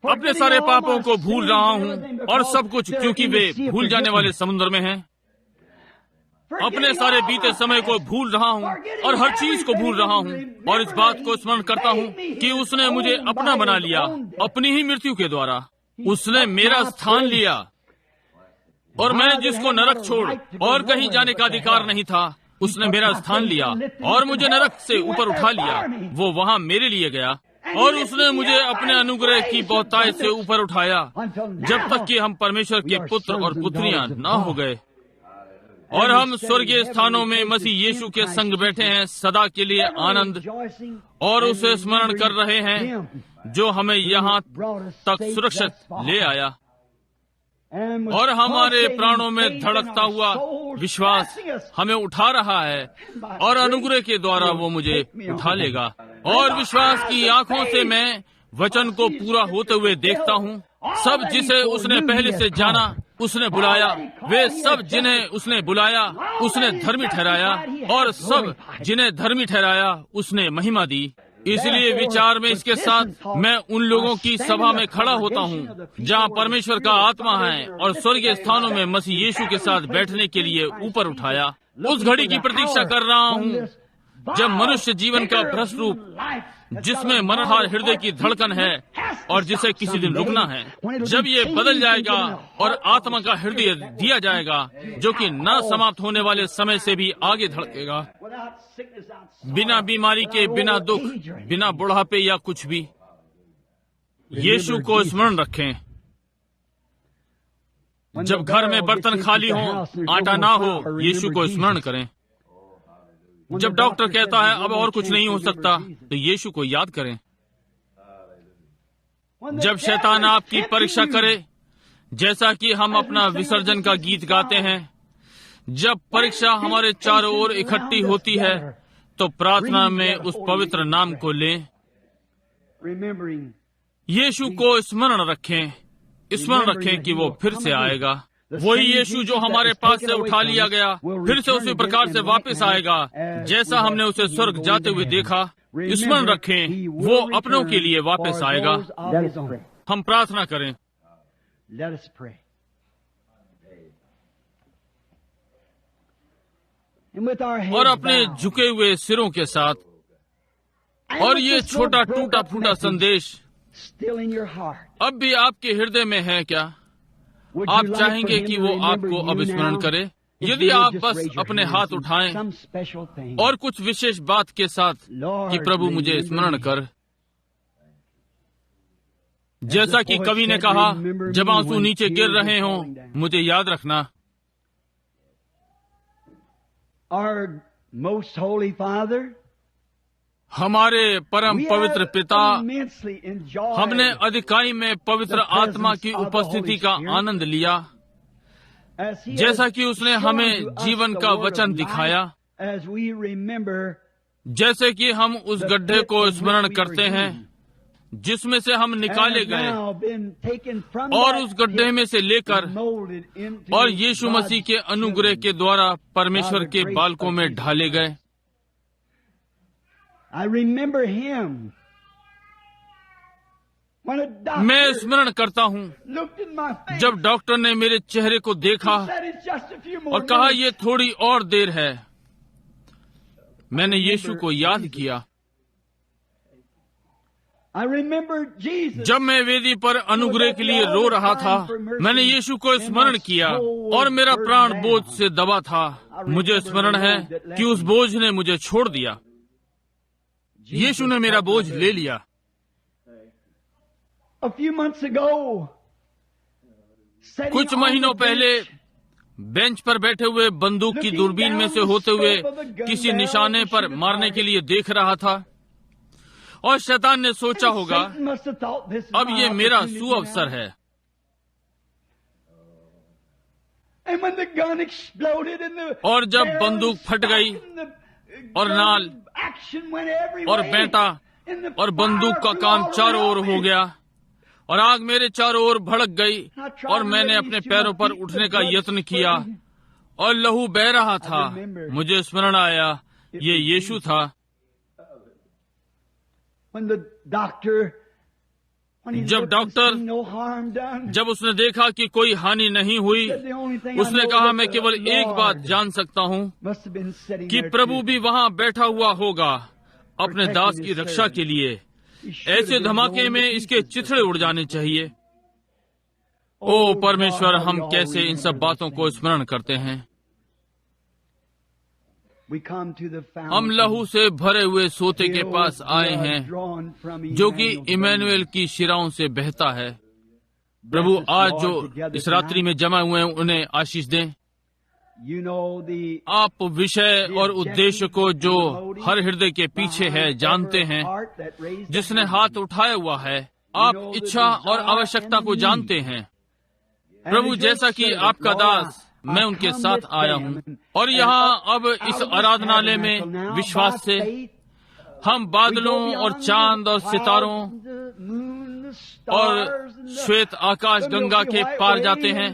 अपने सारे पापों को भूल रहा हूँ, और सब कुछ, क्योंकि वे भूल जाने वाले समुद्र में हैं। अपने सारे बीते समय को भूल रहा हूँ, और हर चीज को भूल रहा हूँ, और इस बात को स्मरण करता हूँ कि उसने मुझे अपना बना लिया अपनी ही मृत्यु के द्वारा। उसने मेरा स्थान लिया, और मैं जिसको नरक छोड़ और कहीं जाने का अधिकार नहीं था, उसने मेरा स्थान लिया और मुझे नरक से ऊपर उठा लिया। वो वहाँ मेरे लिए गया, और उसने मुझे अपने अनुग्रह की बहुतायत से ऊपर उठाया, जब तक कि हम परमेश्वर के पुत्र और पुत्रियां न हो गए, और हम स्वर्गीय स्थानों में मसीह यीशु के संग बैठे हैं सदा के लिए आनंद, और उसे स्मरण कर रहे हैं जो हमें यहाँ तक सुरक्षित ले आया, और हमारे प्राणों में धड़कता हुआ विश्वास हमें उठा रहा है और अनुग्रह के द्वारा वो मुझे उठा लेगा। और विश्वास की आंखों से मैं वचन को पूरा होते हुए देखता हूँ। सब जिसे उसने पहले से जाना उसने बुलाया, वे सब जिन्हें उसने बुलाया उसने धर्मी ठहराया, और सब जिन्हें धर्मी ठहराया उसने महिमा दी। इसलिए विचार में इसके साथ मैं उन लोगों की सभा में खड़ा होता हूँ जहाँ परमेश्वर का आत्मा है और स्वर्गीय स्थानों में मसीह यीशु के साथ बैठने के लिए ऊपर उठाया। उस घड़ी की प्रतीक्षा कर रहा हूँ जब मनुष्य जीवन का भ्रष्ट रूप, जिसमें मरहार हृदय की धड़कन है और जिसे किसी दिन रुकना है, जब ये बदल जाएगा और आत्मा का हृदय दिया जाएगा जो कि न समाप्त होने वाले समय से भी आगे धड़केगा, बिना बीमारी के, बिना दुख, बिना बुढ़ापे या कुछ भी। यीशु को स्मरण रखें। जब घर में बर्तन खाली हो, आटा ना हो, यीशु को स्मरण करें। जब डॉक्टर कहता है अब और कुछ नहीं हो सकता, तो यीशु को याद करें। जब शैतान आपकी परीक्षा करे, जैसा कि हम अपना विसर्जन का गीत गाते हैं, जब परीक्षा हमारे चारों ओर इकट्ठी होती है, तो प्रार्थना में उस पवित्र नाम को लें। यीशु को स्मरण रखें, स्मरण रखें कि वो फिर से आएगा। वही यीशु जो हमारे पास से उठा लिया गया फिर से उसी प्रकार से वापस आएगा जैसा हमने उसे स्वर्ग जाते हुए देखा। स्मरण रखें, वो अपनों के लिए वापस आएगा। हम प्रार्थना करें। और अपने झुके हुए सिरों के साथ, और ये छोटा टूटा फूटा संदेश अब भी आपके हृदय में है क्या? आप चाहेंगे कि वो आपको अब स्मरण करे? यदि आप बस अपने हाथ उठाएं और कुछ विशेष बात के साथ कि प्रभु मुझे स्मरण कर, जैसा कि कवि ने कहा, जब आंसू नीचे गिर रहे हों, मुझे याद रखना। Our most holy Father, हमारे परम पवित्र पिता, immensely enjoyed हमने अधिकाई में पवित्र आत्मा की उपस्थिति का आनंद लिया, as he जैसा has कि उसने shown हमें to us जीवन the का word वचन of दिखाया। life, as we remember जैसे कि हम उस गड्ढे को स्मरण करते हैं जिसमें से हम निकाले and गए, now been taken from और that उस गड्ढे में से लेकर pit, molded into और यीशु मसीह के God's अनुग्रह children. के द्वारा परमेश्वर के बालकों में ढाले गए। I remember him when a मैं doctor स्मरण करता हूँ looked in my face जब डॉक्टर ने मेरे चेहरे को देखा and said, "It's just a few more और कहा, minutes." ये थोड़ी और देर है। मैंने यीशु को याद किया। I remember Jesus. जब मैं वेदी पर अनुग्रह के लिए रो रहा था, मैंने यीशु को स्मरण किया और मेरा प्राण बोझ से दबा था। मुझे स्मरण है कि उस बोझ ने मुझे छोड़ दिया। यीशु ने मेरा बोझ ले लिया। A few months ago, sitting कुछ on महीनों the पहले bench, बेंच पर बैठे हुए बंदूक की दूरबीन में से होते हुए किसी निशाने पर मारने के लिए देख रहा था, और शैतान ने सोचा होगा Satan must have thought, "This is अब my ये मेरा opportunity सुअवसर now." है। And when the gun exploded and the और जब barrel बंदूक फट गई stopped and the और gun नाल action went every और way, बेंटा and the और बंदूक का fire काम flew all चारों ओर around हो me. गया और आग मेरे चारों ओर भड़क गई, और मैंने अपने पैरों पर उठने का यत्न किया और लहू बह रहा था। मुझे स्मरण आया ये यीशु था। When the doctor, when he जब looked and doctor, seen no harm done, जब उसने देखा कि कोई हानि नहीं हुई, said, "The only thing I उसने know कहा, that मैं the केवल एक Lord बात जान सकता हूँ must have been sitting कि there प्रभु too." भी वहाँ बैठा हुआ होगा अपने दास की रक्षा के लिए। He should ऐसे have been धमाके blown में to इसके pieces. चिथड़े उड़ जाने चाहिए। ओ परमेश्वर, हम कैसे इन सब बातों को स्मरण करते हैं। We come to the हम fountain लहू से भरे हुए सोते के पास आए हैं drawn from जो कि Emmanuel's इमैनुएल veins. की शिराओं से बहता है। प्रभु आज जो इस रात्रि में जमा हुए हैं उन्हें आशीष दें। You know the आप विषय और उद्देश्य को जो हर हृदय के पीछे है जानते हैं, जिसने हाथ उठाया हुआ है। आप इच्छा और आवश्यकता को जानते हैं। प्रभु, जैसा कि आपका दास मैं उनके साथ आया हूँ। और यहाँ अब इस आराधनालय में विश्वास से हम बादलों और चांद और सितारों और श्वेत आकाश गंगा के पार जाते हैं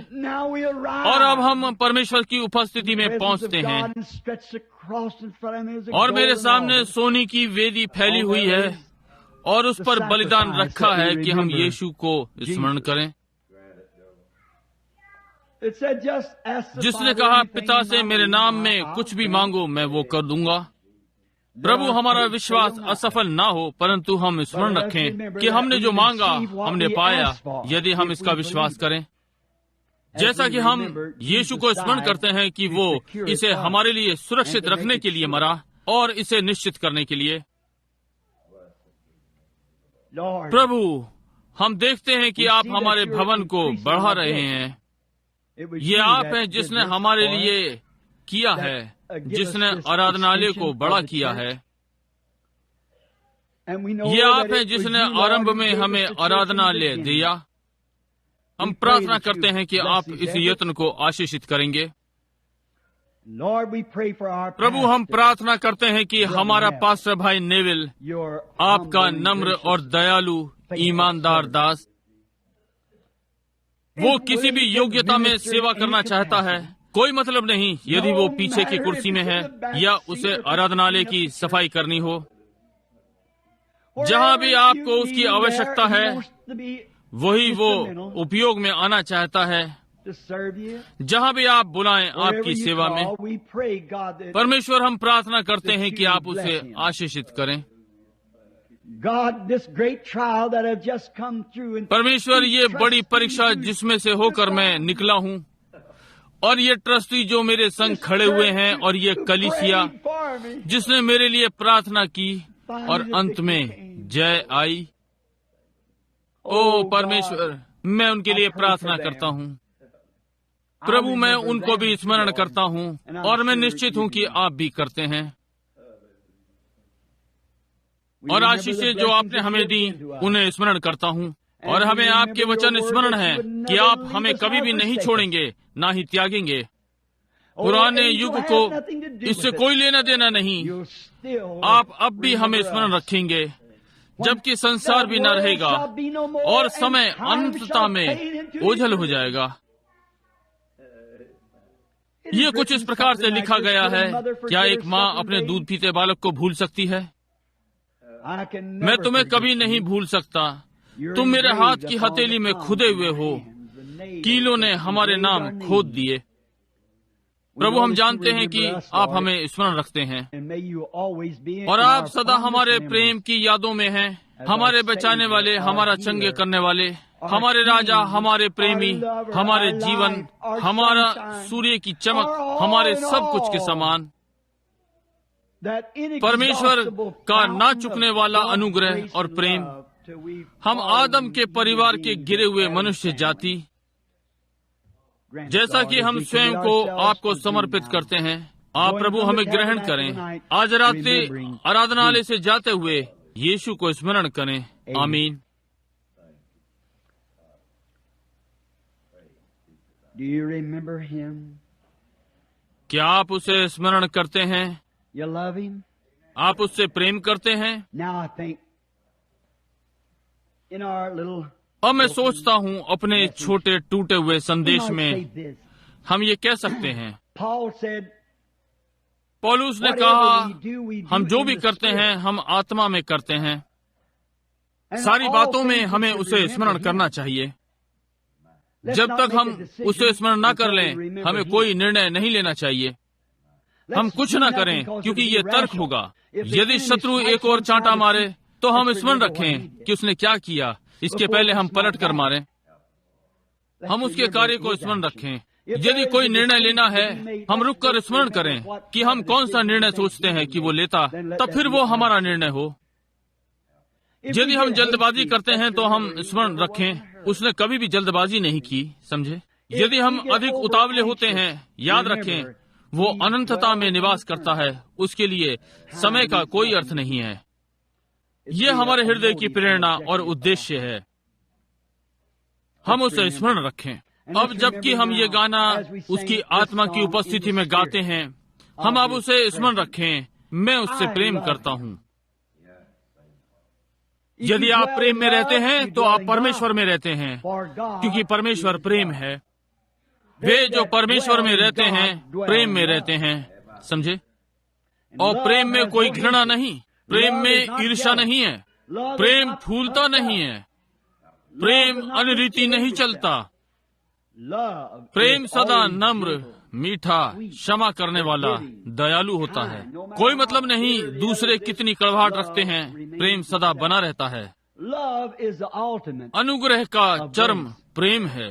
और अब हम परमेश्वर की उपस्थिति में पहुंचते हैं। और मेरे सामने सोने की वेदी फैली हुई है और उस पर बलिदान रखा है कि हम यीशु को स्मरण करें, जिसने कहा, पिता से मेरे नाम में कुछ भी मांगो मैं वो कर दूंगा। प्रभु, हमारा विश्वास असफल ना हो, परंतु हम स्मरण रखें कि हमने जो मांगा हमने पाया, यदि हम इसका विश्वास करें। जैसा कि हम यीशु को स्मरण करते हैं कि वो इसे हमारे लिए सुरक्षित रखने के लिए मरा और इसे निश्चित करने के लिए। प्रभु, हम देखते हैं कि आप हमारे भवन को बढ़ा रहे हैं। ये आप हैं जिसने हमारे लिए किया है, जिसने आराधनालय को बड़ा किया है। ये आप हैं जिसने आरंभ में हमें आराधनालय दिया। हम प्रार्थना करते हैं कि आप इस यत्न को आशीषित करेंगे। प्रभु, हम प्रार्थना करते हैं कि हमारा पास्टर भाई नेविल आपका नम्र और दयालु ईमानदार दास, वो किसी भी योग्यता में सेवा करना चाहता है। कोई मतलब नहीं यदि वो पीछे की कुर्सी में है या उसे आराधनालय की सफाई करनी हो। जहाँ भी आपको उसकी आवश्यकता है, वही वो उपयोग में आना चाहता है। जहाँ भी आप बुलाएं आपकी सेवा में। परमेश्वर, हम प्रार्थना करते हैं कि आप उसे आशीषित करें। परमेश्वर, ये बड़ी परीक्षा जिसमें से होकर मैं निकला हूँ, और ये ट्रस्टी जो मेरे संग खड़े हुए हैं, और ये कलीसिया जिसने मेरे लिए प्रार्थना की, और अंत में जय आई। ओ परमेश्वर, मैं उनके लिए प्रार्थना करता हूँ। प्रभु, मैं उनको भी स्मरण करता हूँ, और मैं निश्चित हूँ कि आप भी करते हैं। और आशीषें जो आपने हमें दी, उन्हें स्मरण करता हूँ। और हमें आपके वचन स्मरण है कि आप हमें कभी भी नहीं छोड़ेंगे, ना ही त्यागेंगे। पुराने युग को इससे कोई लेना देना नहीं। आप अब भी हमें स्मरण रखेंगे, जबकि संसार भी न रहेगा और समय अनंतता में ओझल हो जाएगा। ये कुछ इस प्रकार से लिखा गया है, क्या एक माँ अपने दूध पीते बालक को भूल सकती है? मैं तुम्हें कभी नहीं भूल सकता। तुम मेरे हाथ की हथेली में खुदे हुए हो। कीलों ने हमारे नाम खोद दिए। प्रभु, हम जानते हैं कि आप हमें स्मरण रखते हैं, और आप सदा हमारे प्रेम की यादों में हैं। हमारे बचाने वाले, हमारा चंगे करने वाले, हमारे राजा, हमारे प्रेमी, हमारे जीवन, हमारा सूर्य की चमक, हमारे सब कुछ के समान। परमेश्वर का ना चुकने वाला अनुग्रह और प्रेम हम आदम के परिवार के गिरे हुए मनुष्य जाति, जैसा कि हम स्वयं को आपको समर्पित करते हैं, आप प्रभु हमें ग्रहण करें। आज रात्रि आराधनालय से जाते हुए यीशु को स्मरण करें। आमीन। क्या आप उसे स्मरण करते हैं? आप उससे प्रेम करते हैं? अब मैं सोचता हूँ अपने छोटे टूटे हुए संदेश में हम ये कह सकते हैं, पौलुस ने कहा, हम जो भी करते हैं हम आत्मा में करते हैं। सारी बातों में हमें उसे स्मरण करना चाहिए। जब तक हम उसे स्मरण न कर लें, हमें कोई निर्णय नहीं लेना चाहिए। हम कुछ न करें, क्योंकि ये तर्क होगा। यदि शत्रु एक और चांटा मारे तो हम स्मरण रखें कि उसने क्या किया, इसके पहले हम पलट कर मारें। हम उसके कार्य को स्मरण रखें। यदि कोई निर्णय लेना है, हम रुक कर स्मरण करें कि हम कौन सा निर्णय सोचते हैं कि वो लेता, तब फिर वो हमारा निर्णय हो। यदि हम जल्दबाजी करते हैं तो हम स्मरण रखें, उसने कभी भी जल्दबाजी नहीं की, समझे। यदि हम अधिक उतावले होते हैं, याद रखें वो अनंतता में निवास करता है, उसके लिए समय का कोई अर्थ नहीं है। ये हमारे हृदय की प्रेरणा और उद्देश्य है। हम उसे स्मरण रखें। अब जबकि हम ये गाना उसकी आत्मा की उपस्थिति में गाते हैं, हम अब उसे स्मरण रखें, मैं उससे प्रेम करता हूँ। यदि आप प्रेम में रहते हैं तो आप परमेश्वर में रहते हैं, क्योंकि परमेश्वर प्रेम है। वे जो परमेश्वर में रहते हैं प्रेम में रहते हैं, समझे? और प्रेम में कोई घृणा नहीं, प्रेम में ईर्ष्या नहीं है, प्रेम फूलता नहीं है, प्रेम अनरीति नहीं चलता, प्रेम सदा नम्र, मीठा, क्षमा करने वाला, दयालु होता है। कोई मतलब नहीं दूसरे कितनी कड़वाहट रखते हैं, प्रेम सदा बना रहता है। अनुग्रह का चरम प्रेम है।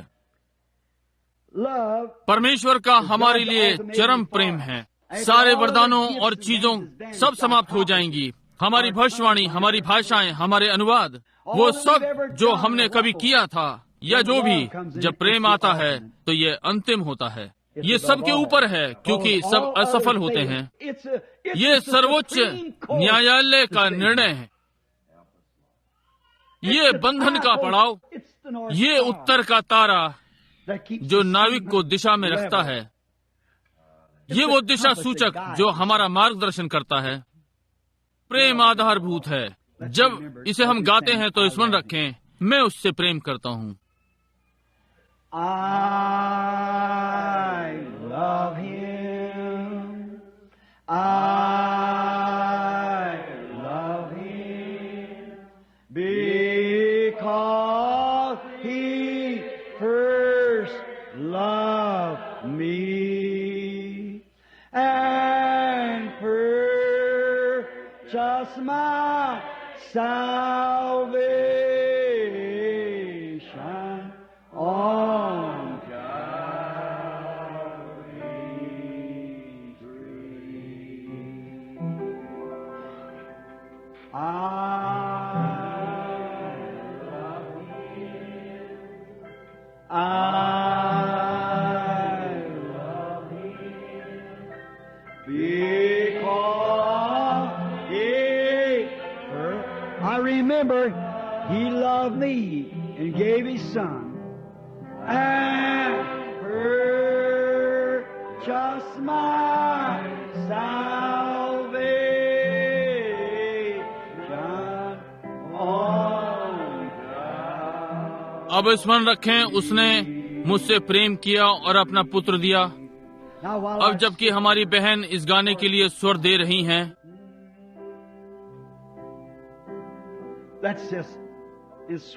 परमेश्वर का हमारे लिए चरम प्रेम है। सारे वरदानों और चीजों सब समाप्त हो जाएंगी, हमारी भविष्यवाणी, हमारी भाषाएं, हमारे अनुवाद, वो सब जो हमने कभी किया था या जो भी, जब प्रेम आता है तो ये अंतिम होता है। ये सब के ऊपर है, क्योंकि सब असफल होते हैं। ये सर्वोच्च न्यायालय का निर्णय है, ये बंधन का पड़ाव, ये उत्तर का तारा जो नाविक को दिशा में रखता है, ये वो दिशा सूचक जो हमारा मार्गदर्शन करता है। प्रेम आधारभूत है। जब इसे हम गाते हैं तो स्मरण रखें, मैं उससे प्रेम करता हूँ। I love him. I love him because he first loved me and purchased my salvation on Calvary's tree. I love him. I love him because I remember he loved me and gave his son and purchased my salvation on Calvary. अब स्मरण रखें, उसने मुझसे प्रेम किया और अपना पुत्र दिया। अब जबकि हमारी बहन इस गाने के लिए स्वर दे रही हैं,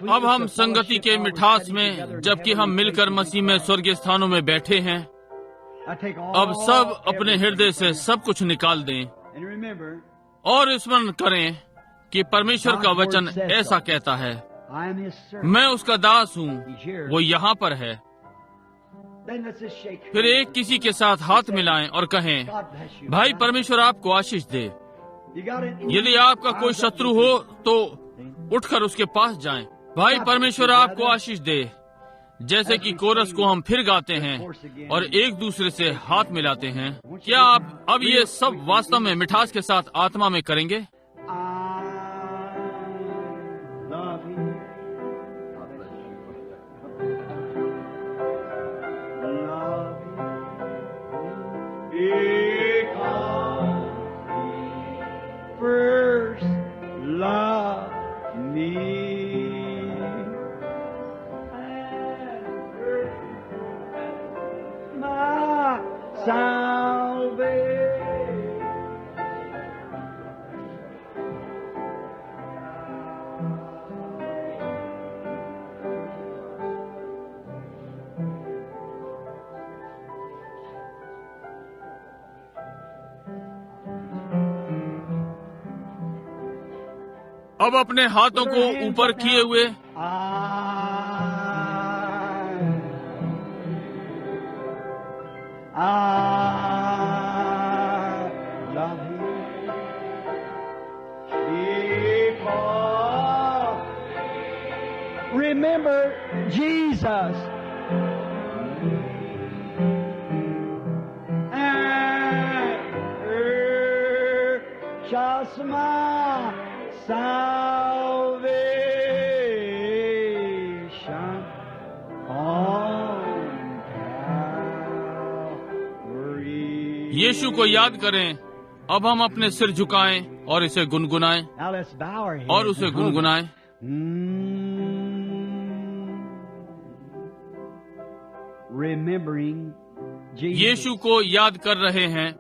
अब हम संगति के मिठास में, जबकि हम मिलकर मसीह में स्वर्गीय स्थानों में बैठे हैं, अब सब अपने हृदय से सब कुछ निकाल दें और स्मरण करें कि परमेश्वर का वचन ऐसा कहता है, मैं उसका दास हूँ, वो यहाँ पर है। फिर एक किसी के साथ हाथ मिलाएं और कहें, भाई परमेश्वर आपको आशीष दे। यदि आपका कोई शत्रु हो तो उठकर उसके पास जाएं। भाई परमेश्वर आपको आशीष दे। जैसे कि कोरस को हम फिर गाते हैं और एक दूसरे से हाथ मिलाते हैं, क्या आप अब ये सब वास्तव में मिठास के साथ आत्मा में करेंगे? अब अपने हाथों को ऊपर किए हुए Remember Jesus and purchase my salvation on यीशु को याद करें। अब हम अपने सिर झुकाएं और इसे गुनगुनाएं Now let's bow our heads और उसे and hum it. गुनगुनाएं। Remembering Jesus. यीशु को याद कर रहे हैं।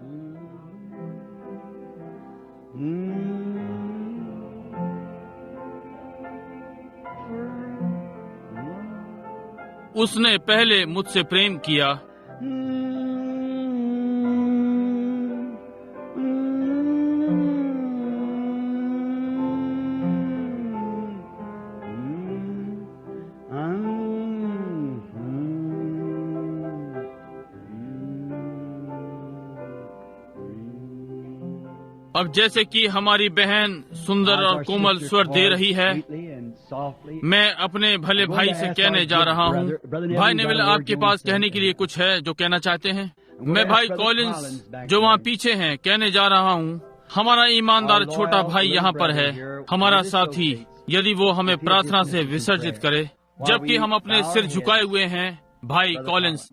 उसने पहले मुझसे प्रेम किया। अब जैसे कि हमारी बहन सुंदर और कोमल स्वर दे रही है, मैं अपने भले भाई से कहने जा रहा हूँ। भाई नेविल, आपके पास कहने के लिए कुछ है जो कहना चाहते हैं? मैं भाई कॉलिंस जो वहाँ पीछे हैं कहने जा रहा हूँ। हमारा ईमानदार छोटा भाई यहाँ पर है, हमारा साथी, यदि वो हमें प्रार्थना से विसर्जित करे जबकि हम अपने सिर झुकाए हुए हैं। भाई कॉलिंस,